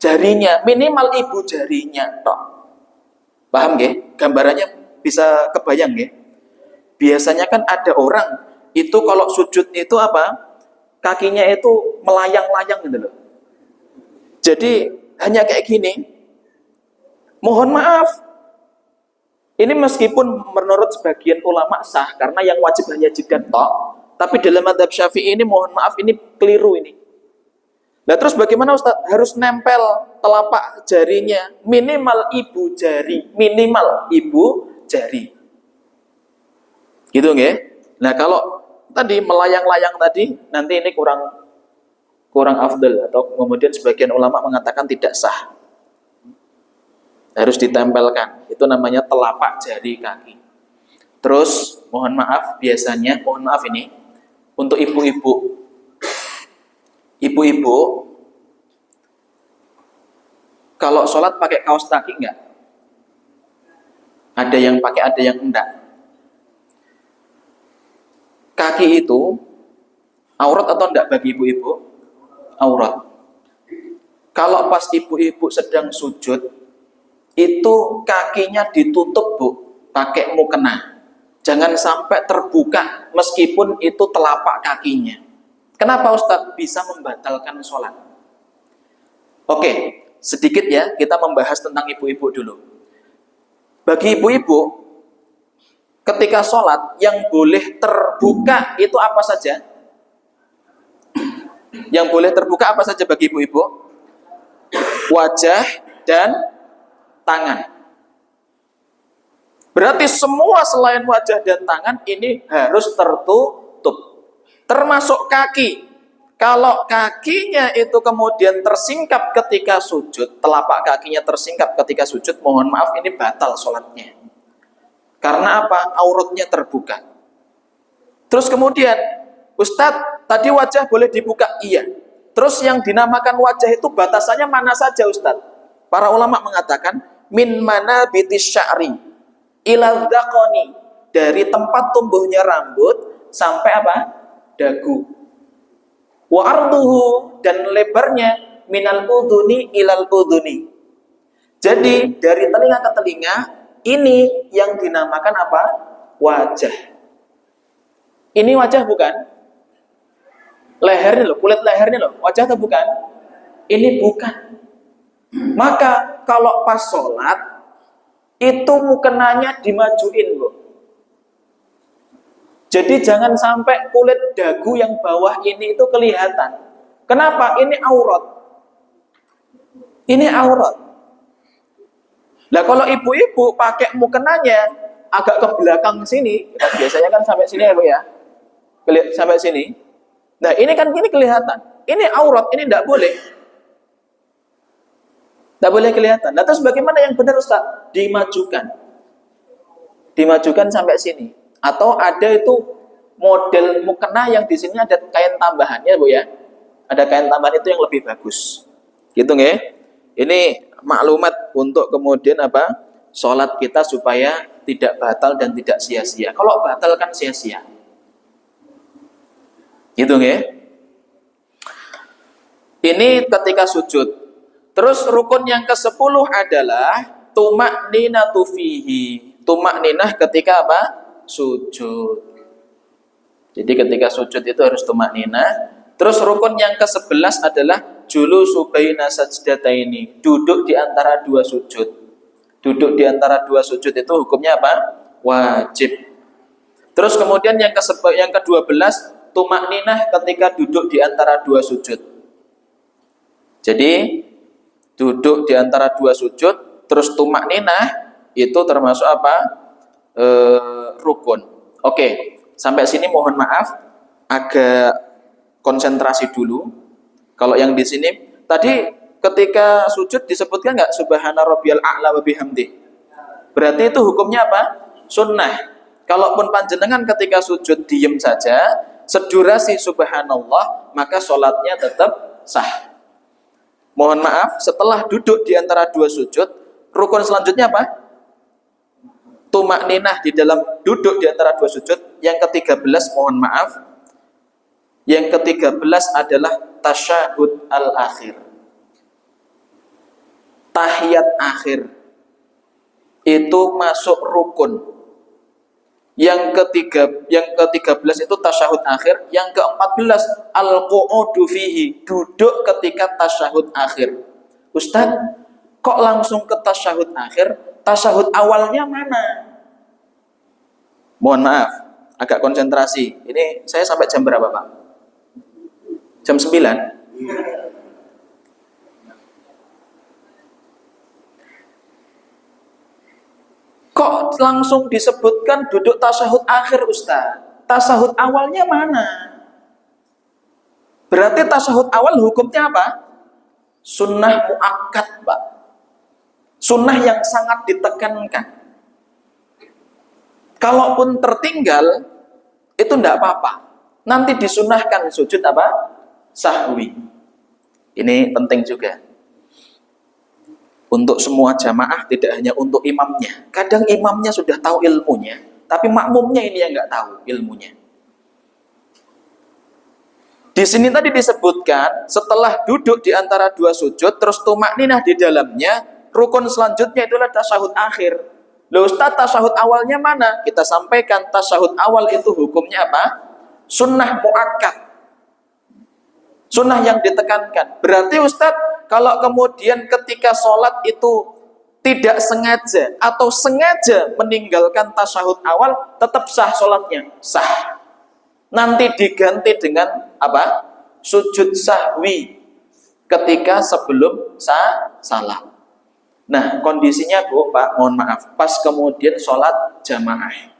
jarinya, minimal ibu jarinya tok. Paham nggih? Gambarannya bisa kebayang nggih? Biasanya kan ada orang itu kalau sujud itu apa? Kakinya itu melayang-layang gitu loh. Jadi hanya kayak gini. Mohon maaf. Ini meskipun menurut sebagian ulama sah karena yang wajib hanya jidat tok, tapi dalam mazhab Syafi'i ini mohon maaf ini keliru ini. Nah terus bagaimana Ustaz? Harus nempel telapak jarinya minimal ibu jari, Gitu nggih? Nah kalau tadi melayang-layang tadi nanti ini kurang afdal atau kemudian sebagian ulama mengatakan tidak sah. Harus ditempelkan. Itu namanya telapak jari kaki. Terus mohon maaf biasanya, mohon maaf ini untuk ibu-ibu. Ibu-ibu kalau sholat pakai kaos kaki enggak? Ada yang pakai, ada yang enggak. kaki itu aurat atau enggak bagi ibu-ibu? Aurat. Kalau pas ibu-ibu sedang sujud, itu kakinya ditutup, Bu, pakai mukena. Jangan sampai terbuka meskipun itu telapak kakinya. Kenapa Ustadz? Bisa membatalkan sholat. Oke, sedikit ya, kita membahas tentang ibu-ibu dulu. Bagi ibu-ibu, ketika sholat, yang boleh terbuka itu apa saja? Yang boleh terbuka apa saja bagi ibu-ibu? Wajah dan tangan. Berarti semua selain wajah dan tangan ini harus tertutup. Termasuk kaki. Kalau kakinya itu kemudian tersingkap ketika sujud, telapak kakinya tersingkap ketika sujud, mohon maaf ini batal sholatnya. Karena apa? Auratnya terbuka. Terus kemudian, Ustadz, tadi wajah boleh dibuka? Iya. Terus yang dinamakan wajah itu batasannya mana saja, Ustadz? Para ulama mengatakan, min manabitis sya'ri ila dzaqani, dari tempat tumbuhnya rambut sampai apa? Dagu. Wa arduhu, dan lebarnya minal udhuni ilal udhuni. Jadi dari telinga ke telinga ini yang dinamakan apa? Wajah. Ini wajah bukan? Lehernya loh, kulit lehernya loh, wajah atau bukan? Ini bukan. Maka kalau pas sholat itu mukenanya dimajuin, Bu. Jadi jangan sampai kulit dagu yang bawah ini itu kelihatan. Kenapa? Ini aurat. Ini aurat. Nah kalau ibu-ibu pakai mukenanya agak ke belakang sini, biasanya kan sampai sini ya, Bu ya. Sampai sini. Nah ini kan ini kelihatan. Ini aurat, ini tidak boleh. Tidak boleh kelihatan. Nah terus bagaimana yang benar, Ustaz? Dimajukan. Dimajukan sampai sini. Atau ada itu model mukena yang di sini ada kain tambahannya, Bu ya. Ada kain tambahan itu yang lebih bagus. Gitu nggih. Ini maklumat untuk kemudian apa? Sholat kita supaya tidak batal dan tidak sia-sia. Kalau batal kan sia-sia. Gitu nggih. Ini ketika sujud. Terus rukun yang ke-10 adalah tumakninatu fihi. Tumakninah ketika apa? Sujud. Jadi ketika sujud itu harus tumakninah. Terus rukun yang ke-11 adalah julusu baina sajdataini. Duduk di antara dua sujud. Duduk di antara dua sujud itu hukumnya apa? Wajib. Terus kemudian yang ke-12 tumakninah ketika duduk di antara dua sujud. Jadi duduk di antara dua sujud, terus tumakninah itu termasuk apa? Rukun. Oke, sampai sini mohon maaf agak konsentrasi dulu. Kalau yang di sini tadi ketika sujud disebutkan nggak subhana rabbiyal a'la wa bihamdi? Berarti itu hukumnya apa? Sunnah. Kalaupun panjenengan ketika sujud diem saja, sedurasi subhanallah, maka sholatnya tetap sah. Mohon maaf, setelah duduk di antara dua sujud, rukun selanjutnya apa? Tumakninah di dalam duduk di antara dua sujud. Yang ke-13, mohon maaf, yang ke-13 adalah tasyahud al-akhir. Tahiyat akhir. Itu masuk rukun. Yang ke-13 itu tasyahud akhir. Yang ke-14 al-qu'udu fihi, duduk ketika tasyahud akhir. Ustaz, kok langsung ke tasyahud akhir? Tasyahud awalnya mana? Mohon maaf, agak konsentrasi. Ini saya sampai jam berapa, Pak? Jam 9? Kok langsung disebutkan duduk tasyahud akhir, Ustaz? Tasyahud awalnya mana? Berarti tasyahud awal hukumnya apa? Sunnah muakkad, Pak. Sunnah yang sangat ditekankan. Kalaupun tertinggal, itu tidak apa-apa. Nanti disunnahkan sujud apa? Sahwi. Ini penting juga. Untuk semua jamaah, tidak hanya untuk imamnya. Kadang imamnya sudah tahu ilmunya, tapi makmumnya ini yang nggak tahu ilmunya. Di sini tadi disebutkan setelah duduk di antara dua sujud terus tumakninah di dalamnya, rukun selanjutnya itulah tasyahud akhir. Loh Ustaz, tasyahud awalnya mana? Kita sampaikan tasyahud awal itu hukumnya apa? Sunnah muakkad. Sunnah yang ditekankan. Berarti Ustaz, kalau kemudian ketika sholat itu tidak sengaja atau sengaja meninggalkan tasyahud awal, tetap sah sholatnya? Sah. Nanti diganti dengan apa? Sujud sahwi ketika sebelum salam. Nah, kondisinya Bu, Pak, mohon maaf, pas kemudian sholat jamaah,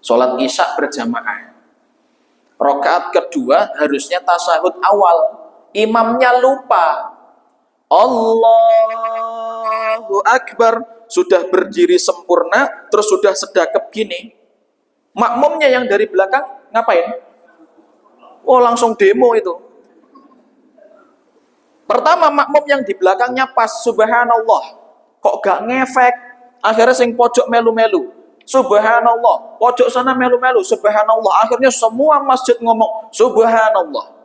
sholat isya berjamaah, rakaat kedua harusnya tasyahud awal, imamnya lupa, Allahu Akbar, sudah berdiri sempurna, terus sudah sedekap gini, makmumnya yang dari belakang ngapain? Oh, langsung demo itu. Pertama, makmum yang di belakangnya pas, subhanallah, kok gak ngefek, akhirnya sing pojok melu-melu, subhanallah, pojok sana melu-melu, subhanallah, akhirnya semua masjid ngomong subhanallah.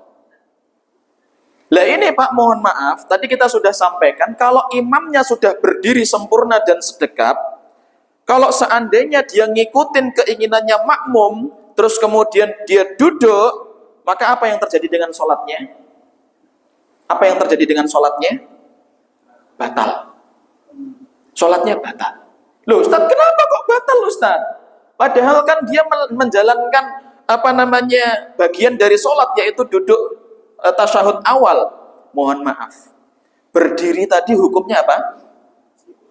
Lah ini Pak, mohon maaf, tadi kita sudah sampaikan kalau imamnya sudah berdiri sempurna dan sedekap, kalau seandainya dia ngikutin keinginannya makmum, terus kemudian dia duduk, maka apa yang terjadi dengan sholatnya? Apa yang terjadi dengan sholatnya? Batal. Sholatnya batal. Loh Ustaz, kenapa kok batal Ustaz? Padahal kan dia menjalankan bagian dari sholat, yaitu duduk tasyahud awal. Mohon maaf, berdiri tadi hukumnya apa?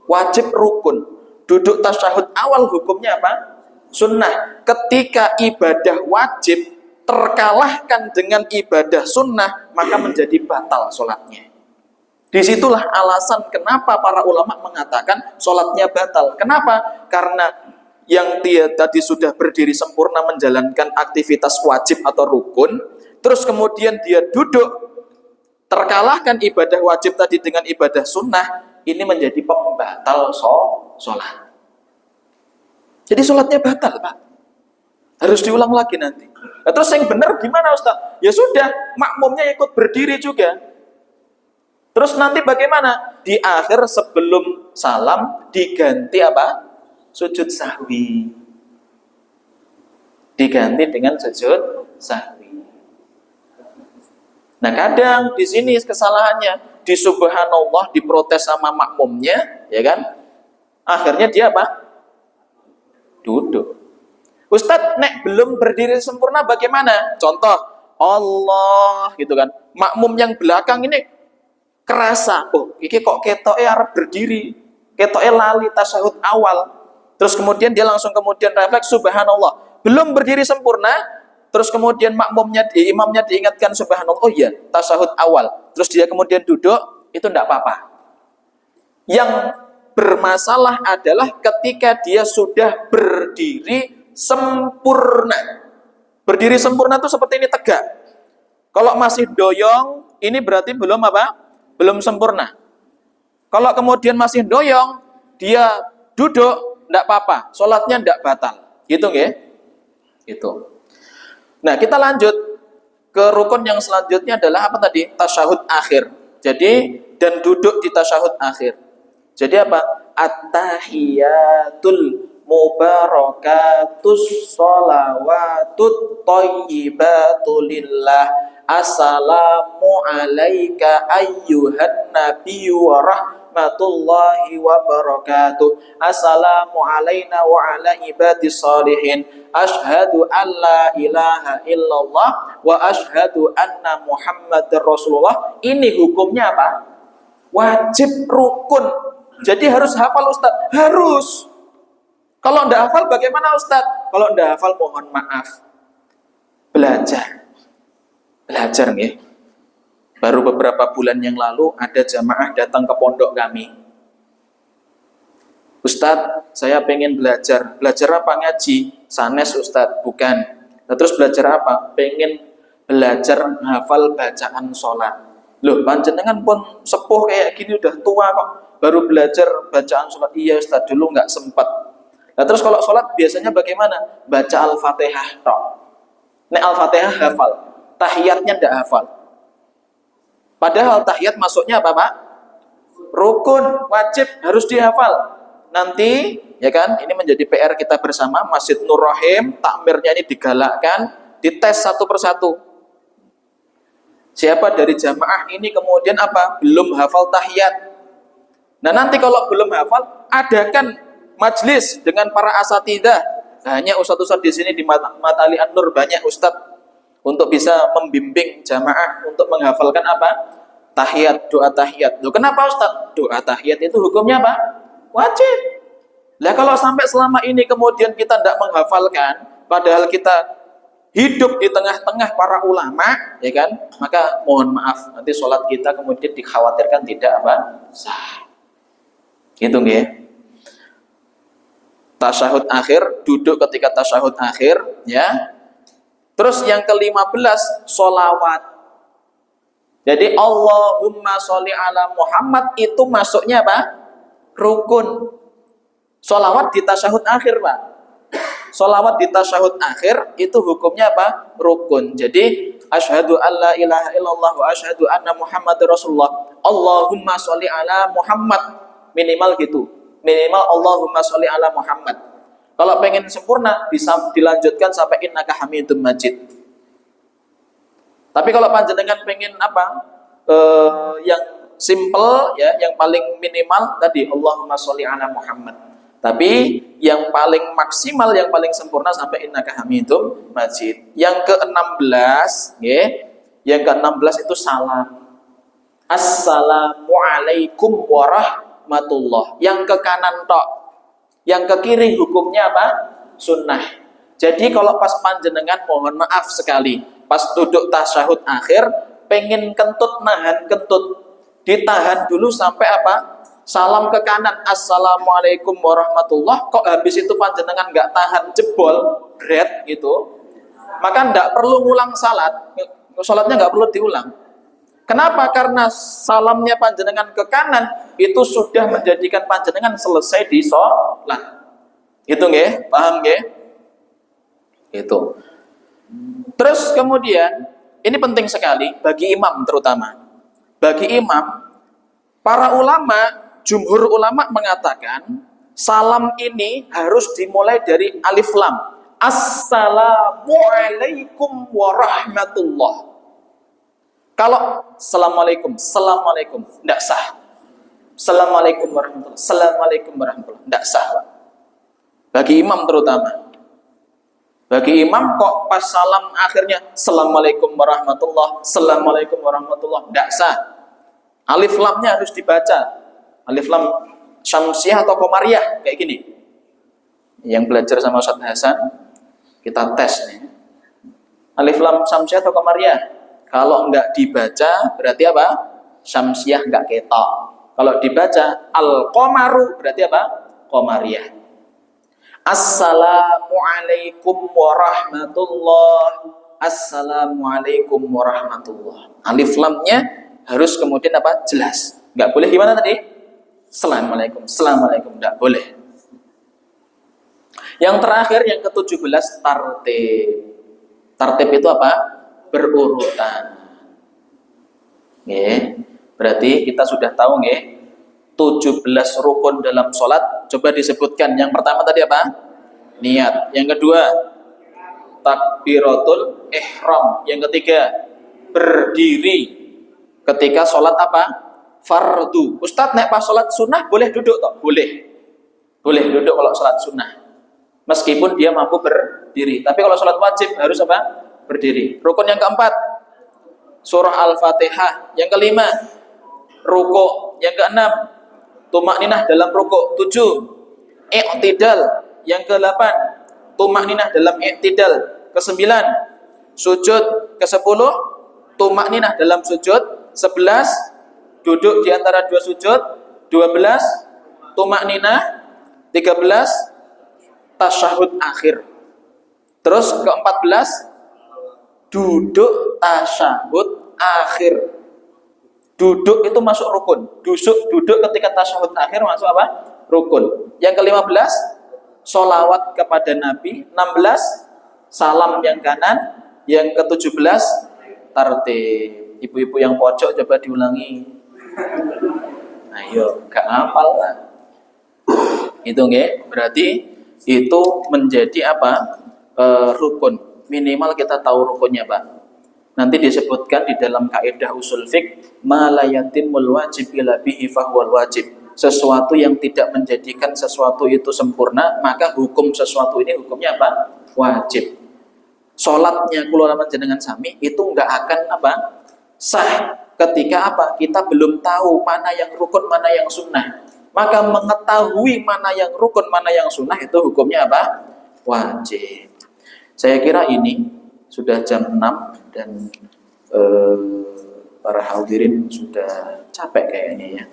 Wajib rukun. Duduk tasyahud awal hukumnya apa? Sunnah. Ketika ibadah wajib terkalahkan dengan ibadah sunnah, maka menjadi batal sholatnya. Disitulah alasan kenapa para ulama mengatakan sholatnya batal. Kenapa? Karena yang dia tadi sudah berdiri sempurna menjalankan aktivitas wajib atau rukun, terus kemudian dia duduk, terkalahkan ibadah wajib tadi dengan ibadah sunnah, ini menjadi pembatal sholat. Jadi sholatnya batal, Pak. Harus diulang lagi nanti. Nah, terus yang benar gimana Ustaz? Ya sudah, makmumnya ikut berdiri juga. Terus nanti bagaimana? Di akhir sebelum salam diganti apa? Sujud sahwi. Diganti dengan sujud sahwi. Nah, kadang di sini kesalahannya, di subhanallah diprotes sama makmumnya, ya kan? Akhirnya dia apa? Duduk. Ustadz, nek belum berdiri sempurna bagaimana? Contoh, Allah gitu kan. Makmum yang belakang ini kerasa, oh, ini kok ketoke arep berdiri, ketoke lali tasyahud awal. Terus kemudian dia langsung kemudian refleks subhanallah. Belum berdiri sempurna, terus kemudian imamnya diingatkan subhanallah. Oh iya, tasyahud awal. Terus dia kemudian duduk, itu enggak apa-apa. Yang bermasalah adalah ketika dia sudah berdiri sempurna. Berdiri sempurna itu seperti ini, tegak. Kalau masih doyong, ini berarti belum apa? Belum sempurna. Kalau kemudian masih doyong, dia duduk, enggak apa-apa. Sholatnya enggak batal. Gitu nggih? Gitu. Nah, kita lanjut ke rukun yang selanjutnya adalah apa tadi? Tasyahud akhir. Jadi, dan duduk di tasyahud akhir. Jadi apa? At-tahiyatul mubarakatus sholawatut thayyibatulillah. Assalamu alaika ayyuhan nabiyyu wa rahmatullahi wa barakatuh. Assalamu alaina wa ala ibadis salihin. Ashhadu an la ilaha illallah wa ashhadu anna Muhammadar Rasulullah. Ini hukumnya apa? Wajib rukun. Jadi harus hafal Ustaz? Harus. Kalau tidak hafal bagaimana Ustaz? Kalau tidak hafal mohon maaf. Belajar nih. Baru beberapa bulan yang lalu ada jamaah datang ke pondok kami. Ustaz, saya pengen belajar. Belajar apa? Ngaji. Sanes Ustaz, bukan. Nah, terus belajar apa? Pengen belajar hafal bacaan sholat. Loh, panjenengan pun sepuh kayak gini udah tua kok. Baru belajar bacaan sholat. Iya Ustaz, dulu nggak sempat. Nah terus kalau sholat biasanya bagaimana? Baca Al-Fatihah tok. Nek Al-Fatihah hafal. tahiyatnya tidak hafal. Padahal tahiyat masuknya apa Pak? Rukun, wajib, harus dihafal. Nanti, ya kan, ini menjadi PR kita bersama, Masjid Nur Rahim, takmirnya ini digalakkan, dites satu persatu. Siapa dari jamaah ini kemudian apa? Belum hafal tahiyat. Nah nanti kalau belum hafal, adakan majlis dengan para asatidzah. Hanya ustadz-ustadz di sini di Matali An-Nur banyak ustadz untuk bisa membimbing jamaah untuk menghafalkan apa? Tahiyat, doa tahiyat. Loh, kenapa ustadz? Doa tahiyat itu hukumnya apa? Wajib. Lah kalau sampai selama ini kemudian kita tidak menghafalkan, padahal kita hidup di tengah-tengah para ulama, ya kan? Maka mohon maaf, nanti sholat kita kemudian dikhawatirkan tidak apa? Sah. Gitu nggih. Tasyahud akhir, duduk ketika tasyahud akhir, ya. Terus yang ke-15, sholawat. Jadi Allahumma sholli ala Muhammad itu masuknya apa? Rukun. Sholawat di tasyahud akhir, Pak. Sholawat di tasyahud akhir itu hukumnya apa? Rukun. Jadi asyhadu alla ilaha illallah wa asyhadu anna Muhammadar Rasulullah. Allahumma sholli ala Muhammad, minimal gitu. Minimal Allahumma sholli ala Muhammad. Kalau pengen sempurna bisa dilanjutkan sampai innaka hamidum majid. Tapi kalau panjenengan pengen apa? Yang simple ya, yang paling minimal tadi Allahumma sholli ala Muhammad. Tapi yang paling maksimal, yang paling sempurna sampai innaka hamidum majid. Yang ke-16, nggih. Yang ke-16 itu salam. Assalamualaikum warahmatullah. Yang ke kanan tok. Yang ke kiri hukumnya apa? Sunnah. Jadi kalau pas panjenengan mohon maaf sekali, pas duduk tasyahud akhir, pengen kentut nahan kentut, ditahan dulu sampai apa? Salam ke kanan, assalamualaikum warahmatullah. Kok habis itu panjenengan nggak tahan jebol, bread gitu, maka nggak perlu ngulang salat, salatnya nggak perlu diulang. Kenapa? Karena salamnya panjenengan ke kanan itu sudah menjadikan panjenengan selesai di sholat. Itu nggih, paham nggih? Itu. Terus kemudian ini penting sekali bagi imam terutama. Bagi imam, para ulama, jumhur ulama mengatakan salam ini harus dimulai dari alif lam. Assalamualaikum warahmatullah. Kalau assalamualaikum, assalamualaikum, tidak sah. Assalamualaikum warahmatullah, assalamualaikum warahmatullah, tidak sah, Pak. Bagi imam terutama. Bagi imam kok pas salam akhirnya assalamualaikum warahmatullah, assalamualaikum warahmatullah, tidak sah. Alif lamnya harus dibaca. Alif lam syamsiah atau komariah kayak gini. Yang belajar sama Ustaz Hasan, kita tes nih. Alif lam syamsiah atau komariah. Kalau enggak dibaca berarti apa? Syamsiah enggak ketok. Kalau dibaca al-qamaru berarti apa? Qamariyah. Assalamualaikum warahmatullah. Assalamualaikum warahmatullah. Alif lamnya harus kemudian apa? Jelas. Enggak boleh gimana tadi? Assalamualaikum, assalamualaikum, enggak boleh. Yang terakhir yang ke-17 tartib. Tartib itu apa? Berurutan. Nggih. Berarti kita sudah tahu nggih 17 rukun dalam sholat. Coba disebutkan. Yang pertama tadi apa? Niat. Yang kedua takbiratul ihram. Yang ketiga berdiri ketika sholat apa? Fardu. Ustadz nek pas sholat sunnah boleh duduk toh? Boleh. Boleh duduk kalau sholat sunnah. Meskipun dia mampu berdiri. Tapi kalau sholat wajib harus apa? Berdiri. Rukun yang keempat surah Al-Fatihah. Yang kelima ruku'. Yang keenam tumakninah dalam ruku'. 7 i'tidal. Yang ke-8 tumakninah dalam i'tidal. Ke-9 sujud. Ke-10 tumakninah dalam sujud. 11 duduk di antara dua sujud. 12 tumakninah. 13 tasyahud akhir. Terus ke-14 duduk tasyahud akhir. Duduk itu masuk rukun. Duduk ketika tasyahud akhir masuk apa? Rukun. Yang ke-15 sholawat kepada Nabi. 16 salam yang kanan. Yang ke-17 Tertib. Ibu-ibu yang pojok coba diulangi. Ayo, gak hafal lah. Itu nggih, berarti itu menjadi apa? Rukun. Minimal kita tahu rukunnya, Pak. Nanti disebutkan di dalam kaidah usul fiqh, ma la yatimul wajib illa bihi fahuwal wajib. Sesuatu yang tidak menjadikan sesuatu itu sempurna, maka hukum sesuatu ini hukumnya apa? Wajib. Salatnya kula jenengan sami itu enggak akan apa? Sah ketika apa? Kita belum tahu mana yang rukun, mana yang sunnah. Maka mengetahui mana yang rukun, mana yang sunnah itu hukumnya apa? Wajib. Saya kira ini sudah jam 6 dan para hadirin sudah capek kayaknya ya.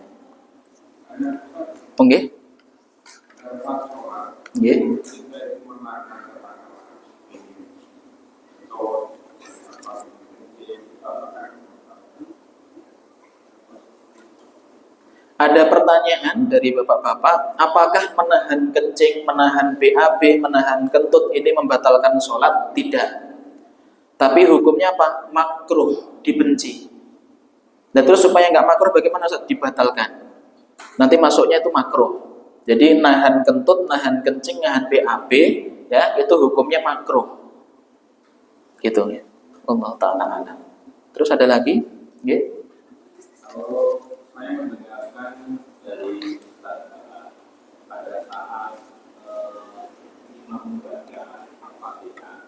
Nggih? Nggih. Ada pertanyaan dari bapak-bapak, apakah menahan kencing, menahan BAB, menahan kentut ini membatalkan sholat? Tidak. Tapi hukumnya apa? Makruh, dibenci. Nah terus supaya nggak makruh bagaimana? Dibatalkan. Nanti masuknya itu makruh. Jadi nahan kentut, nahan kencing, nahan BAB, ya itu hukumnya makruh. Gitu ya. Allah Ta'ala alam. Terus ada lagi? Ya. Kalau saya mendengarkan dari pada saat imam membaca Al-Fatihah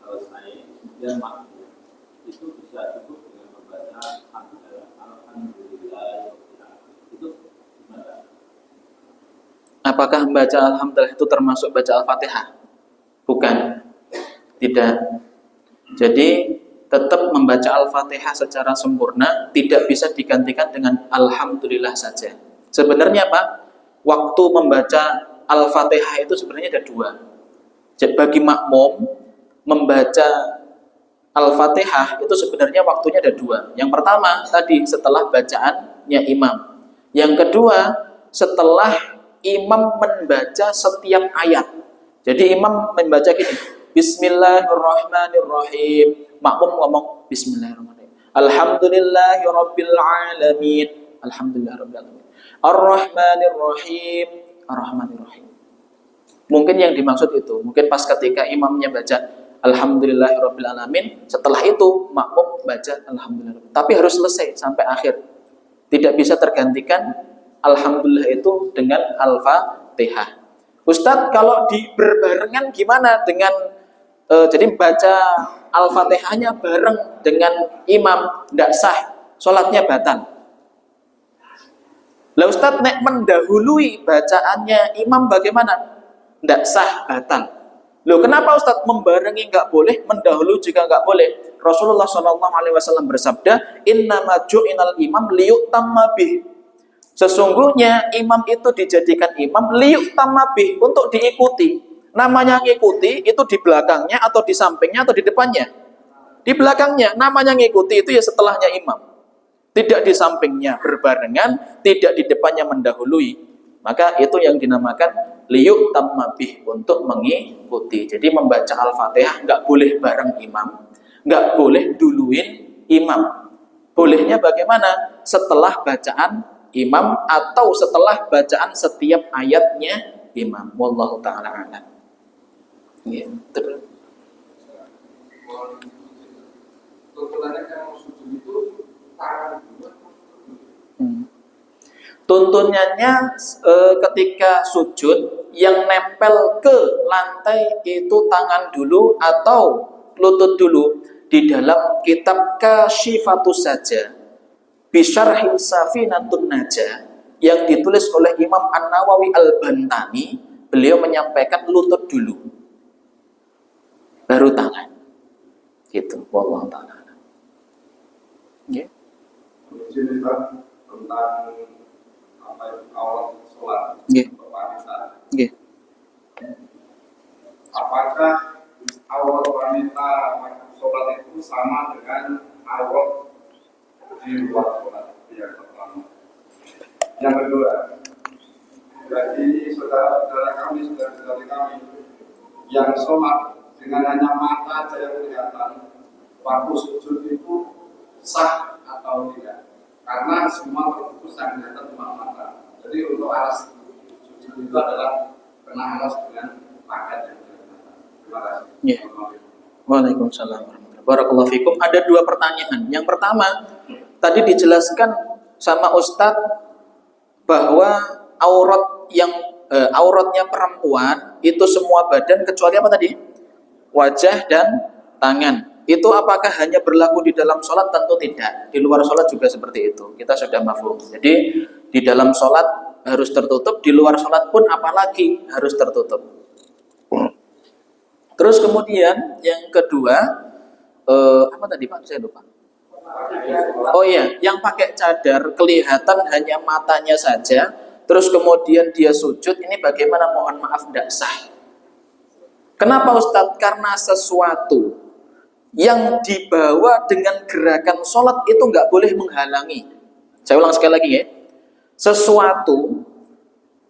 selesai dan makmum itu bisa cukup dengan membaca Alhamdulillah. Itu gimana? Apakah membaca Alhamdulillah itu termasuk baca Al-Fatihah? Bukan. Tidak. Jadi tetap membaca Al-Fatihah secara sempurna tidak bisa digantikan dengan Alhamdulillah saja. Sebenarnya Pak, waktu membaca Al-Fatihah itu sebenarnya ada dua. Jadi bagi makmum membaca Al-Fatihah itu sebenarnya waktunya ada dua. Yang pertama tadi setelah bacaannya imam. Yang kedua setelah imam membaca setiap ayat. Jadi imam membaca gini, Bismillahirrahmanirrahim. Makmum ngomong Bismillahirrahmanirrahim. Alhamdulillahirabbil alamin. Alhamdulillahirabbil alamin. Ar-Rahmanirrahim. Ar-Rahmanirrahim. Mungkin yang dimaksud itu, mungkin pas ketika imamnya baca Alhamdulillahirabbil alamin, setelah itu makmum baca Alhamdulillah. Tapi harus selesai sampai akhir. Tidak bisa tergantikan Alhamdulillah itu dengan Al-Fatihah. Ustadz, kalau berbarengan gimana dengan jadi baca Al-Fatihahnya bareng dengan imam, tidak sah, sholatnya batal. Lah Ustadz, nek mendahului bacaannya imam bagaimana? Tidak sah, batal. Loh kenapa Ustadz membarengi nggak boleh, mendahului juga nggak boleh? Rasulullah SAW bersabda, Innama ju'inal imam liyutamma bih. Sesungguhnya imam itu dijadikan imam liyutamma bih, untuk diikuti. Namanya ngikuti itu di belakangnya atau di sampingnya atau di depannya? Di belakangnya. Namanya ngikuti itu ya setelahnya imam. Tidak di sampingnya berbarengan, tidak di depannya mendahului. Maka itu yang dinamakan liyutamma bih, untuk mengikuti. Jadi membaca Al-Fatihah nggak boleh bareng imam, nggak boleh duluin imam. Bolehnya bagaimana? Setelah bacaan imam atau setelah bacaan setiap ayatnya imam. Wallahu ta'ala a'lam. Ya, terus. Tuntunannya kalau sujud itu tangan dulu. Tuntunannya ketika sujud yang nempel ke lantai itu tangan dulu atau lutut dulu. Di dalam kitab Kasyifatus Saja Bisyarhi Safinatun Najah yang ditulis oleh Imam An-Nawawi Al-Bantani, beliau menyampaikan lutut dulu baru tangan. Gitu. Wallahu ta'ala. Nggih. Cerita tentang apa itu awal sholat Nggih. wanita. Nggih. Apakah awal wanita sholat itu sama dengan awal di luar sholat? Yang pertama. Yang kedua, jadi saudara-saudara kami, saudara-saudari kami yang sholat dengan hanya mata saja yang kelihatan, waktu sujud itu sah atau tidak? Karena semua terfokus yang kelihatan cuma mata. Jadi untuk alas sujud itu adalah kena alas dengan pakaian yang kelihatan. Terima kasih. Ya. Waalaikumsalam warahmatullahi wabarakatuh. Barakallahu fikum. Ada dua pertanyaan. Yang pertama, tadi dijelaskan sama Ustadz bahwa auratnya perempuan itu semua badan kecuali apa tadi? Wajah dan tangan. Itu apakah hanya berlaku di dalam sholat? Tentu tidak. Di luar sholat juga seperti itu. Kita sudah mafhum. Jadi di dalam sholat harus tertutup, di luar sholat pun apalagi harus tertutup. Terus kemudian yang kedua, apa tadi Pak? Saya lupa. Oh iya, yang pakai cadar kelihatan hanya matanya saja, terus kemudian dia sujud, ini bagaimana? Mohon maaf, tidak sah. Kenapa Ustadz? Karena sesuatu yang dibawa dengan gerakan sholat itu nggak boleh menghalangi. Saya ulang sekali lagi ya. Sesuatu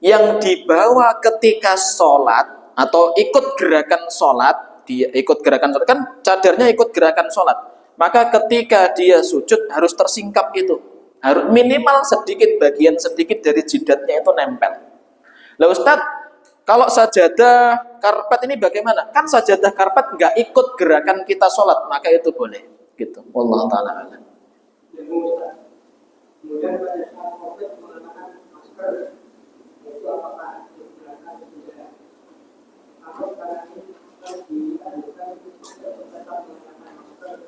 yang dibawa ketika sholat atau ikut gerakan sholat, dia ikut gerakan sholat, kan cadarnya ikut gerakan sholat. Maka ketika dia sujud harus tersingkap itu. Harus minimal sedikit, bagian sedikit dari jidatnya itu nempel. Lah Ustadz, kalau sajadah karpet ini bagaimana? Kan sajadah karpet nggak ikut gerakan kita sholat, maka itu boleh. Gitu. Wallahu ta'ala a'lam. Kemudian pada saat COVID menggunakan masker, itu apakah gerakan tidak? Atau sekarang ini dianjurkan untuk tetap menggunakan masker?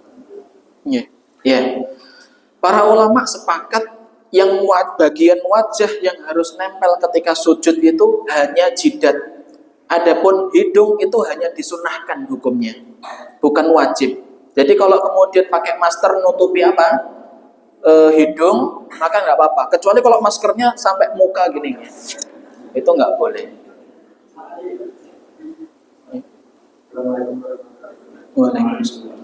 Ya. Para ulama sepakat yang bagian wajah yang harus nempel ketika sujud itu hanya jidat. Adapun hidung itu hanya disunahkan hukumnya, bukan wajib. Jadi kalau kemudian pakai masker nutupi apa? Hidung, maka nggak apa-apa. Kecuali kalau maskernya sampai muka gini, itu nggak boleh. Waalaikumsalam.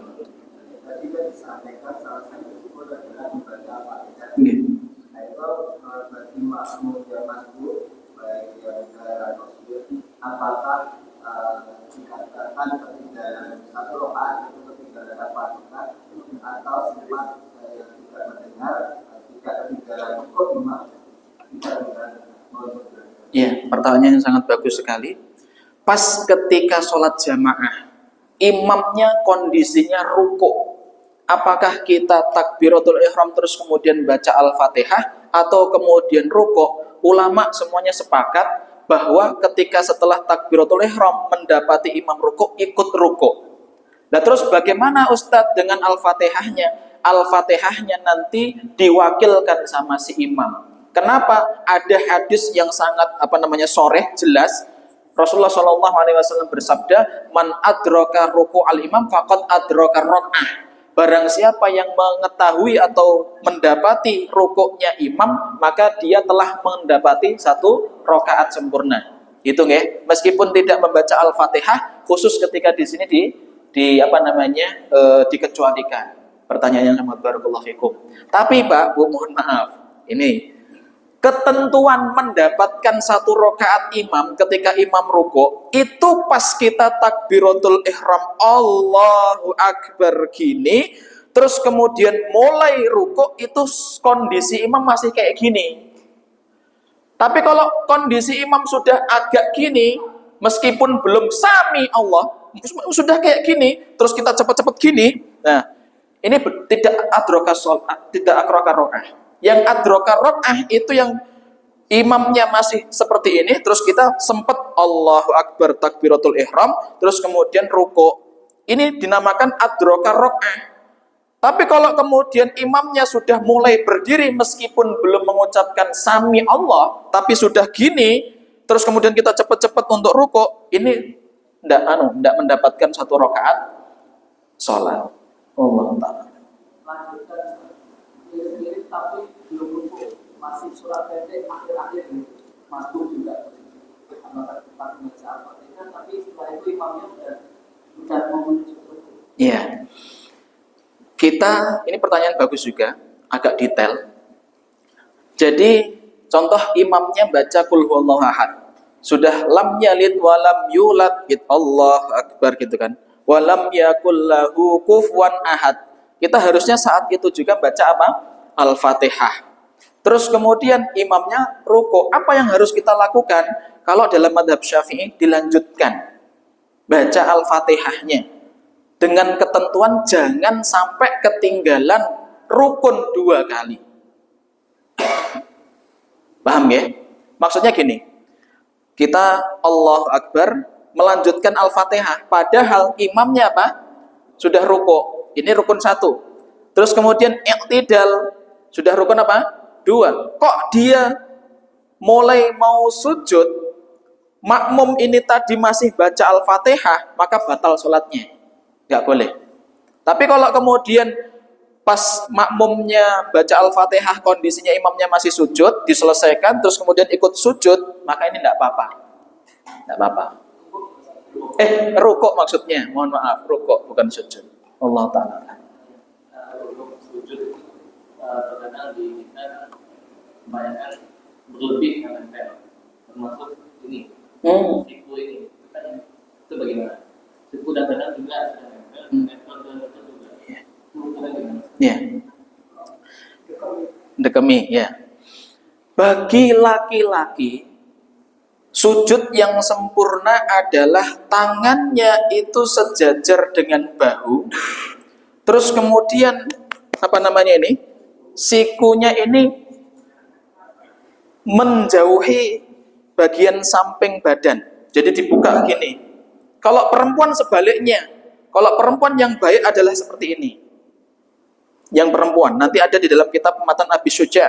Tadi kan disampaikan salah satu hukum adalah membaca Al-Fatihah. Nah itu bagi makmum yang masuk, baik yang atau sujud, apakah dikatakan ketinggalan satu rakaat itu ketinggalan Al-Fatihah atau sempat yang tidak mendengar tidak ketinggalan hukum imam, tidak mendengar. Ya, pertanyaan yang sangat bagus sekali. Pas ketika sholat jamaah, imamnya kondisinya ruku. Apakah kita takbiratul ihram terus kemudian baca Al-Fatihah atau kemudian ruku? Ulama semuanya sepakat bahwa ketika setelah takbiratul ihram mendapati imam ruku, ikut ruku. Nah terus bagaimana Ustadz dengan Al-Fatihahnya? Al-Fatihahnya nanti diwakilkan sama si imam. Kenapa? Ada hadis yang sangat soreh, jelas. Rasulullah SAW bersabda, "Man adraka ruku al-imam faqad adraka rok'ah." Barang siapa yang mengetahui atau mendapati rukuknya imam, maka dia telah mendapati satu rakaat sempurna. Itu nggih. Meskipun tidak membaca Al-Fatihah, khusus ketika di sini dikecualikan. Pertanyaan yang sangat barakallahu fikum. Tapi Pak, Bu, mohon maaf. Ini ketentuan mendapatkan satu rakaat imam ketika imam ruku itu pas kita takbiratul ihram Allahu Akbar gini, terus kemudian mulai ruku itu kondisi imam masih kayak gini. Tapi kalau kondisi imam sudah agak gini, meskipun belum sami Allah, sudah kayak gini, terus kita cepat-cepat gini, nah ini tidak adraka rakaat. Yang adraka rakaat itu yang imamnya masih seperti ini, terus kita sempat Allahu Akbar takbiratul ihram, terus kemudian ruku. Ini dinamakan adraka rakaat. Tapi kalau kemudian imamnya sudah mulai berdiri meskipun belum mengucapkan sami Allah, tapi sudah gini, terus kemudian kita cepat-cepat untuk ruku, ini tidak mendapatkan satu rakaat sholat. Allah Ta'ala. Lanjutkan mirip-mirip tapi belum ruku, masih surat pendek akhir-akhir masuk juga apakah tempat membaca Al-Fatihah, tapi setelah itu imamnya sudah mau menuju ruku. Iya. Ini pertanyaan bagus juga, agak detail. Jadi contoh imamnya baca qul huwallahu ahad, sudah lam yalid wa lam yulad, Allahu Akbar gitu kan, wa lam yakul lahu kufuwan ahad. kita harusnya saat itu juga baca apa? Al-Fatihah. Terus kemudian imamnya ruku. Apa yang harus kita lakukan? Kalau dalam madhab Syafi'i dilanjutkan baca Al-Fatihahnya dengan ketentuan jangan sampai ketinggalan rukun 2 kali. Paham ya? Maksudnya gini, kita Allahu Akbar melanjutkan Al-Fatihah, padahal imamnya apa? Sudah ruku. Ini rukun 1. Terus kemudian i'tidal, sudah rukun apa? 2. Kok dia mulai mau sujud, makmum ini tadi masih baca Al-Fatihah, maka batal sholatnya. Nggak boleh. Tapi kalau kemudian pas makmumnya baca Al-Fatihah, kondisinya imamnya masih sujud, diselesaikan, terus kemudian ikut sujud, maka ini nggak apa-apa. Nggak apa-apa. Rukuk maksudnya, mohon maaf, rukuk bukan sujud. Allah Ta'ala. Untuk sujud terkadang di kita kebanyakan berlebih dengan nempel, termasuk ini, siku ini, itu bagaimana? Siku dan badan juga sudah nempel dan juga. Ya. Dekemi, ya. Bagi laki-laki, sujud yang sempurna adalah tangannya itu sejajar dengan bahu. Terus kemudian sikunya ini menjauhi bagian samping badan. Jadi dibuka gini. Kalau perempuan sebaliknya, kalau perempuan yang baik adalah seperti ini. Yang perempuan, nanti ada di dalam kitab Matan Abi Syuja.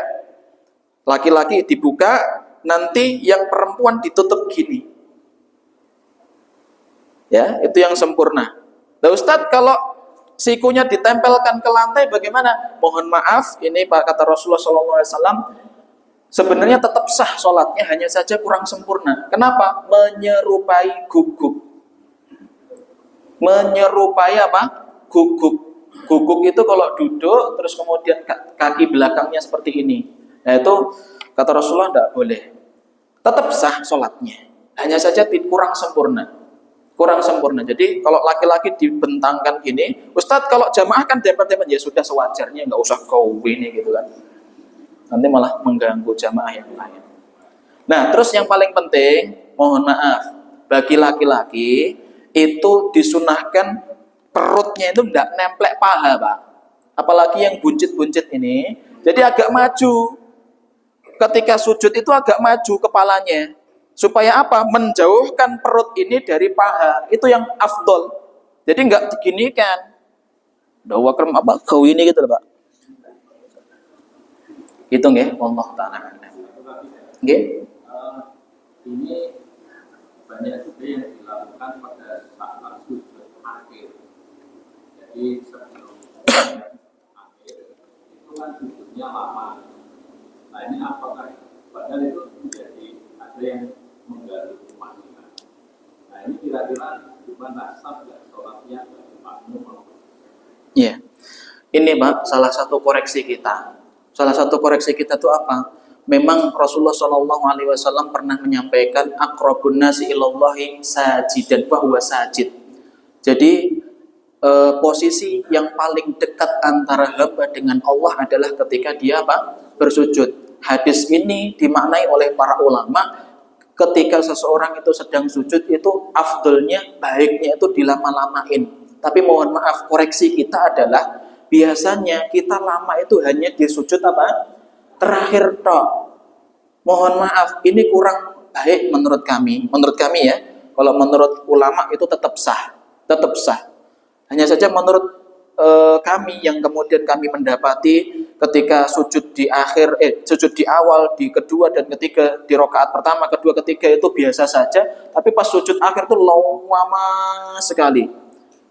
Laki-laki dibuka, nanti yang perempuan ditutup gini. Ya, itu yang sempurna. Nah, Ustadz, kalau sikunya ditempelkan ke lantai bagaimana? Mohon maaf, ini Pak kata Rasulullah SAW, sebenarnya tetap sah sholatnya, hanya saja kurang sempurna. Kenapa? Menyerupai guguk. Menyerupai apa? Guguk. Guguk itu kalau duduk, terus kemudian kaki belakangnya seperti ini. Nah itu kata Rasulullah tidak boleh. Tetap sah sholatnya, hanya saja kurang sempurna. Kurang sempurna. Jadi kalau laki-laki dibentangkan gini, Ustadz kalau jamaah kan dempet-dempet, ya sudah sewajarnya, nggak usah kau ini gitu kan. Nanti malah mengganggu jamaah yang lain. Nah terus yang paling penting, mohon maaf, bagi laki-laki itu disunahkan perutnya itu tidak nemplek paha, Pak. Apalagi yang buncit-buncit ini. Jadi agak maju. Ketika sujud itu agak maju kepalanya. Supaya apa? Menjauhkan perut ini dari paha. Itu yang afdol. Jadi enggak diginikan. Dawa krem apa? Kau ini gitu loh, Pak. Gitu nggih, Allah taala. Nggih. Ini banyak juga yang dilakukan pada saat sujud akhir. Jadi sebelum akhir itu kan sujudnya lama. Nah ini apakah padahal itu menjadi ada yang mengganggu makmum. Nah ini kira-kira gimana sah nggak sholatnya bagi makmum? Iya. Ini Pak, salah satu koreksi kita. Salah satu koreksi kita itu apa? Memang Rasulullah SAW pernah menyampaikan aqrabun nasi ilallahi sajidan wa huwa sajid. Jadi posisi yang paling dekat antara hamba dengan Allah adalah ketika dia apa? Bersujud. Hadis ini dimaknai oleh para ulama ketika seseorang itu sedang sujud itu afdolnya, baiknya itu dilama-lamain. Tapi mohon maaf, koreksi kita adalah biasanya kita lama itu hanya di sujud apa? Terakhir tok. Mohon maaf, ini kurang baik menurut kami. Menurut kami ya, kalau menurut ulama itu tetap sah. Tetap sah. Hanya saja menurut kami yang kemudian kami mendapati ketika sujud di akhir, sujud di awal, di kedua dan ketiga, di rakaat pertama, kedua, ketiga itu biasa saja, tapi pas sujud akhir itu lama sekali.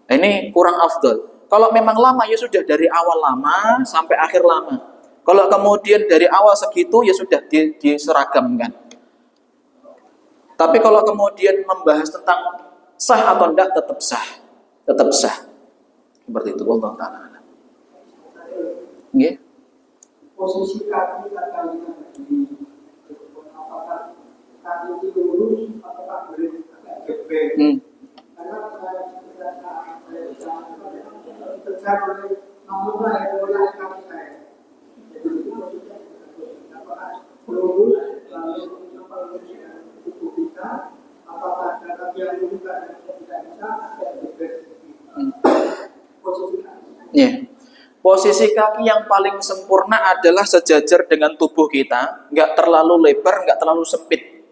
Nah, ini kurang afdal. Kalau memang lama ya sudah dari awal lama sampai akhir lama. Kalau kemudian dari awal segitu ya sudah diseragamkan. Tapi kalau kemudian membahas tentang sah atau tidak, tetap sah. Tetap sah. Seperti itu, Allah Ta'ala. Nggih. Posisi kaki di apakah kaki itu lurus atau boleh agak gebrek? Karena saya kejar oleh namun Posisi kaki yang paling sempurna adalah sejajar dengan tubuh kita, nggak terlalu lebar, nggak terlalu sempit.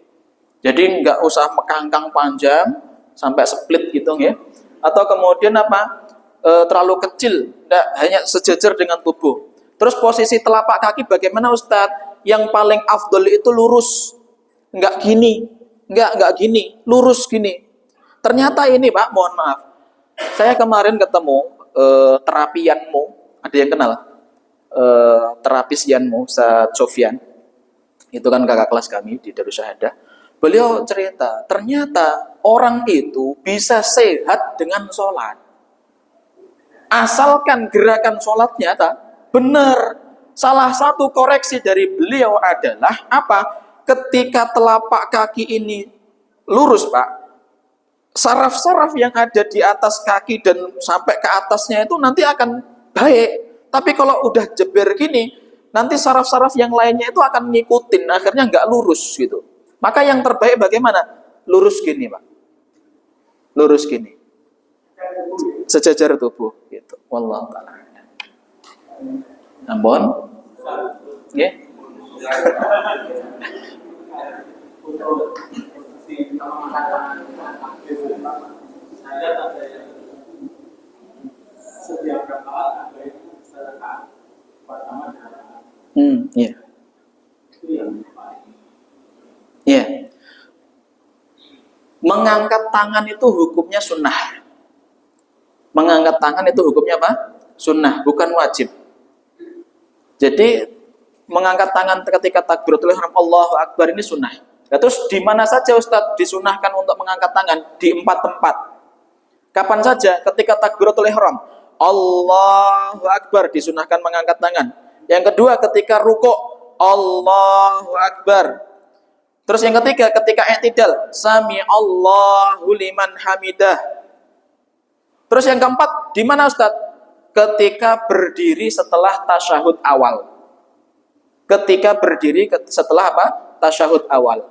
Jadi nggak usah mekangkang panjang sampai split gitu ya. Atau kemudian terlalu kecil, nggak, hanya sejajar dengan tubuh. Terus posisi telapak kaki bagaimana Ustadz? Yang paling afdol itu lurus, nggak gini, nggak gini, lurus gini. Ternyata ini Pak, mohon maaf, saya kemarin ketemu terapianmu. Ada yang kenal terapis Yanmu, Ustaz Sofyan? Itu kan kakak kelas kami di Darussahadah. Beliau cerita, ternyata orang itu bisa sehat dengan sholat. Asalkan gerakan sholatnya benar. Salah satu koreksi dari beliau adalah apa? Ketika telapak kaki ini lurus Pak, saraf-saraf yang ada di atas kaki dan sampai ke atasnya itu nanti akan baik. Tapi kalau udah jeber gini, nanti saraf-saraf yang lainnya itu akan ngikutin, akhirnya nggak lurus gitu. Maka yang terbaik bagaimana? Lurus gini Pak. Lurus gini. Sejajar tubuh gitu. Wallahu ta'ala. Ampun. Ya. Setiap rakaat ada yang sedekah pertama adalah Iya. itu yang paling. Iya. Mengangkat tangan itu hukumnya sunnah. Mengangkat tangan itu hukumnya apa? Sunnah, bukan wajib. Jadi mengangkat tangan ketika takbiratul ihram Allahu Akbar ini sunnah. Nah, terus di mana saja Ustadz disunahkan untuk mengangkat tangan? Di 4 tempat. Kapan saja? Ketika takbiratul ihram Allahu Akbar disunahkan mengangkat tangan. Yang kedua ketika rukuk Allahu Akbar. Terus yang ketiga ketika i'tidal Sami Allahu liman hamidah. Terus yang keempat di mana Ustaz? Ketika berdiri setelah tasyahud awal. Ketika berdiri setelah apa? Tasyahud awal.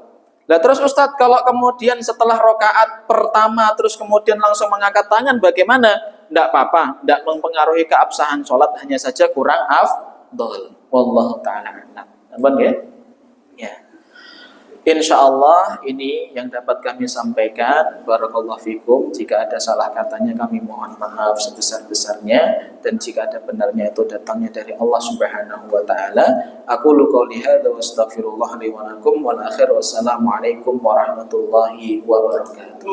Nah terus Ustaz, kalau kemudian setelah rakaat pertama terus kemudian langsung mengangkat tangan bagaimana? Tidak apa-apa, tidak mempengaruhi keabsahan sholat, hanya saja kurang afdol. Wallahu ta'ala a'lam. Nampak ya? Ya. Insya Allah ini yang dapat kami sampaikan. Barakallahu fikum. Jika ada salah katanya kami mohon maaf sebesar-besarnya, dan jika ada benarnya itu datangnya dari Allah Subhanahu wa taala. Aku qouli hadza wa astaghfirullah li wa lakum wal akhir. Wassalamualaikum warahmatullahi wabarakatuh.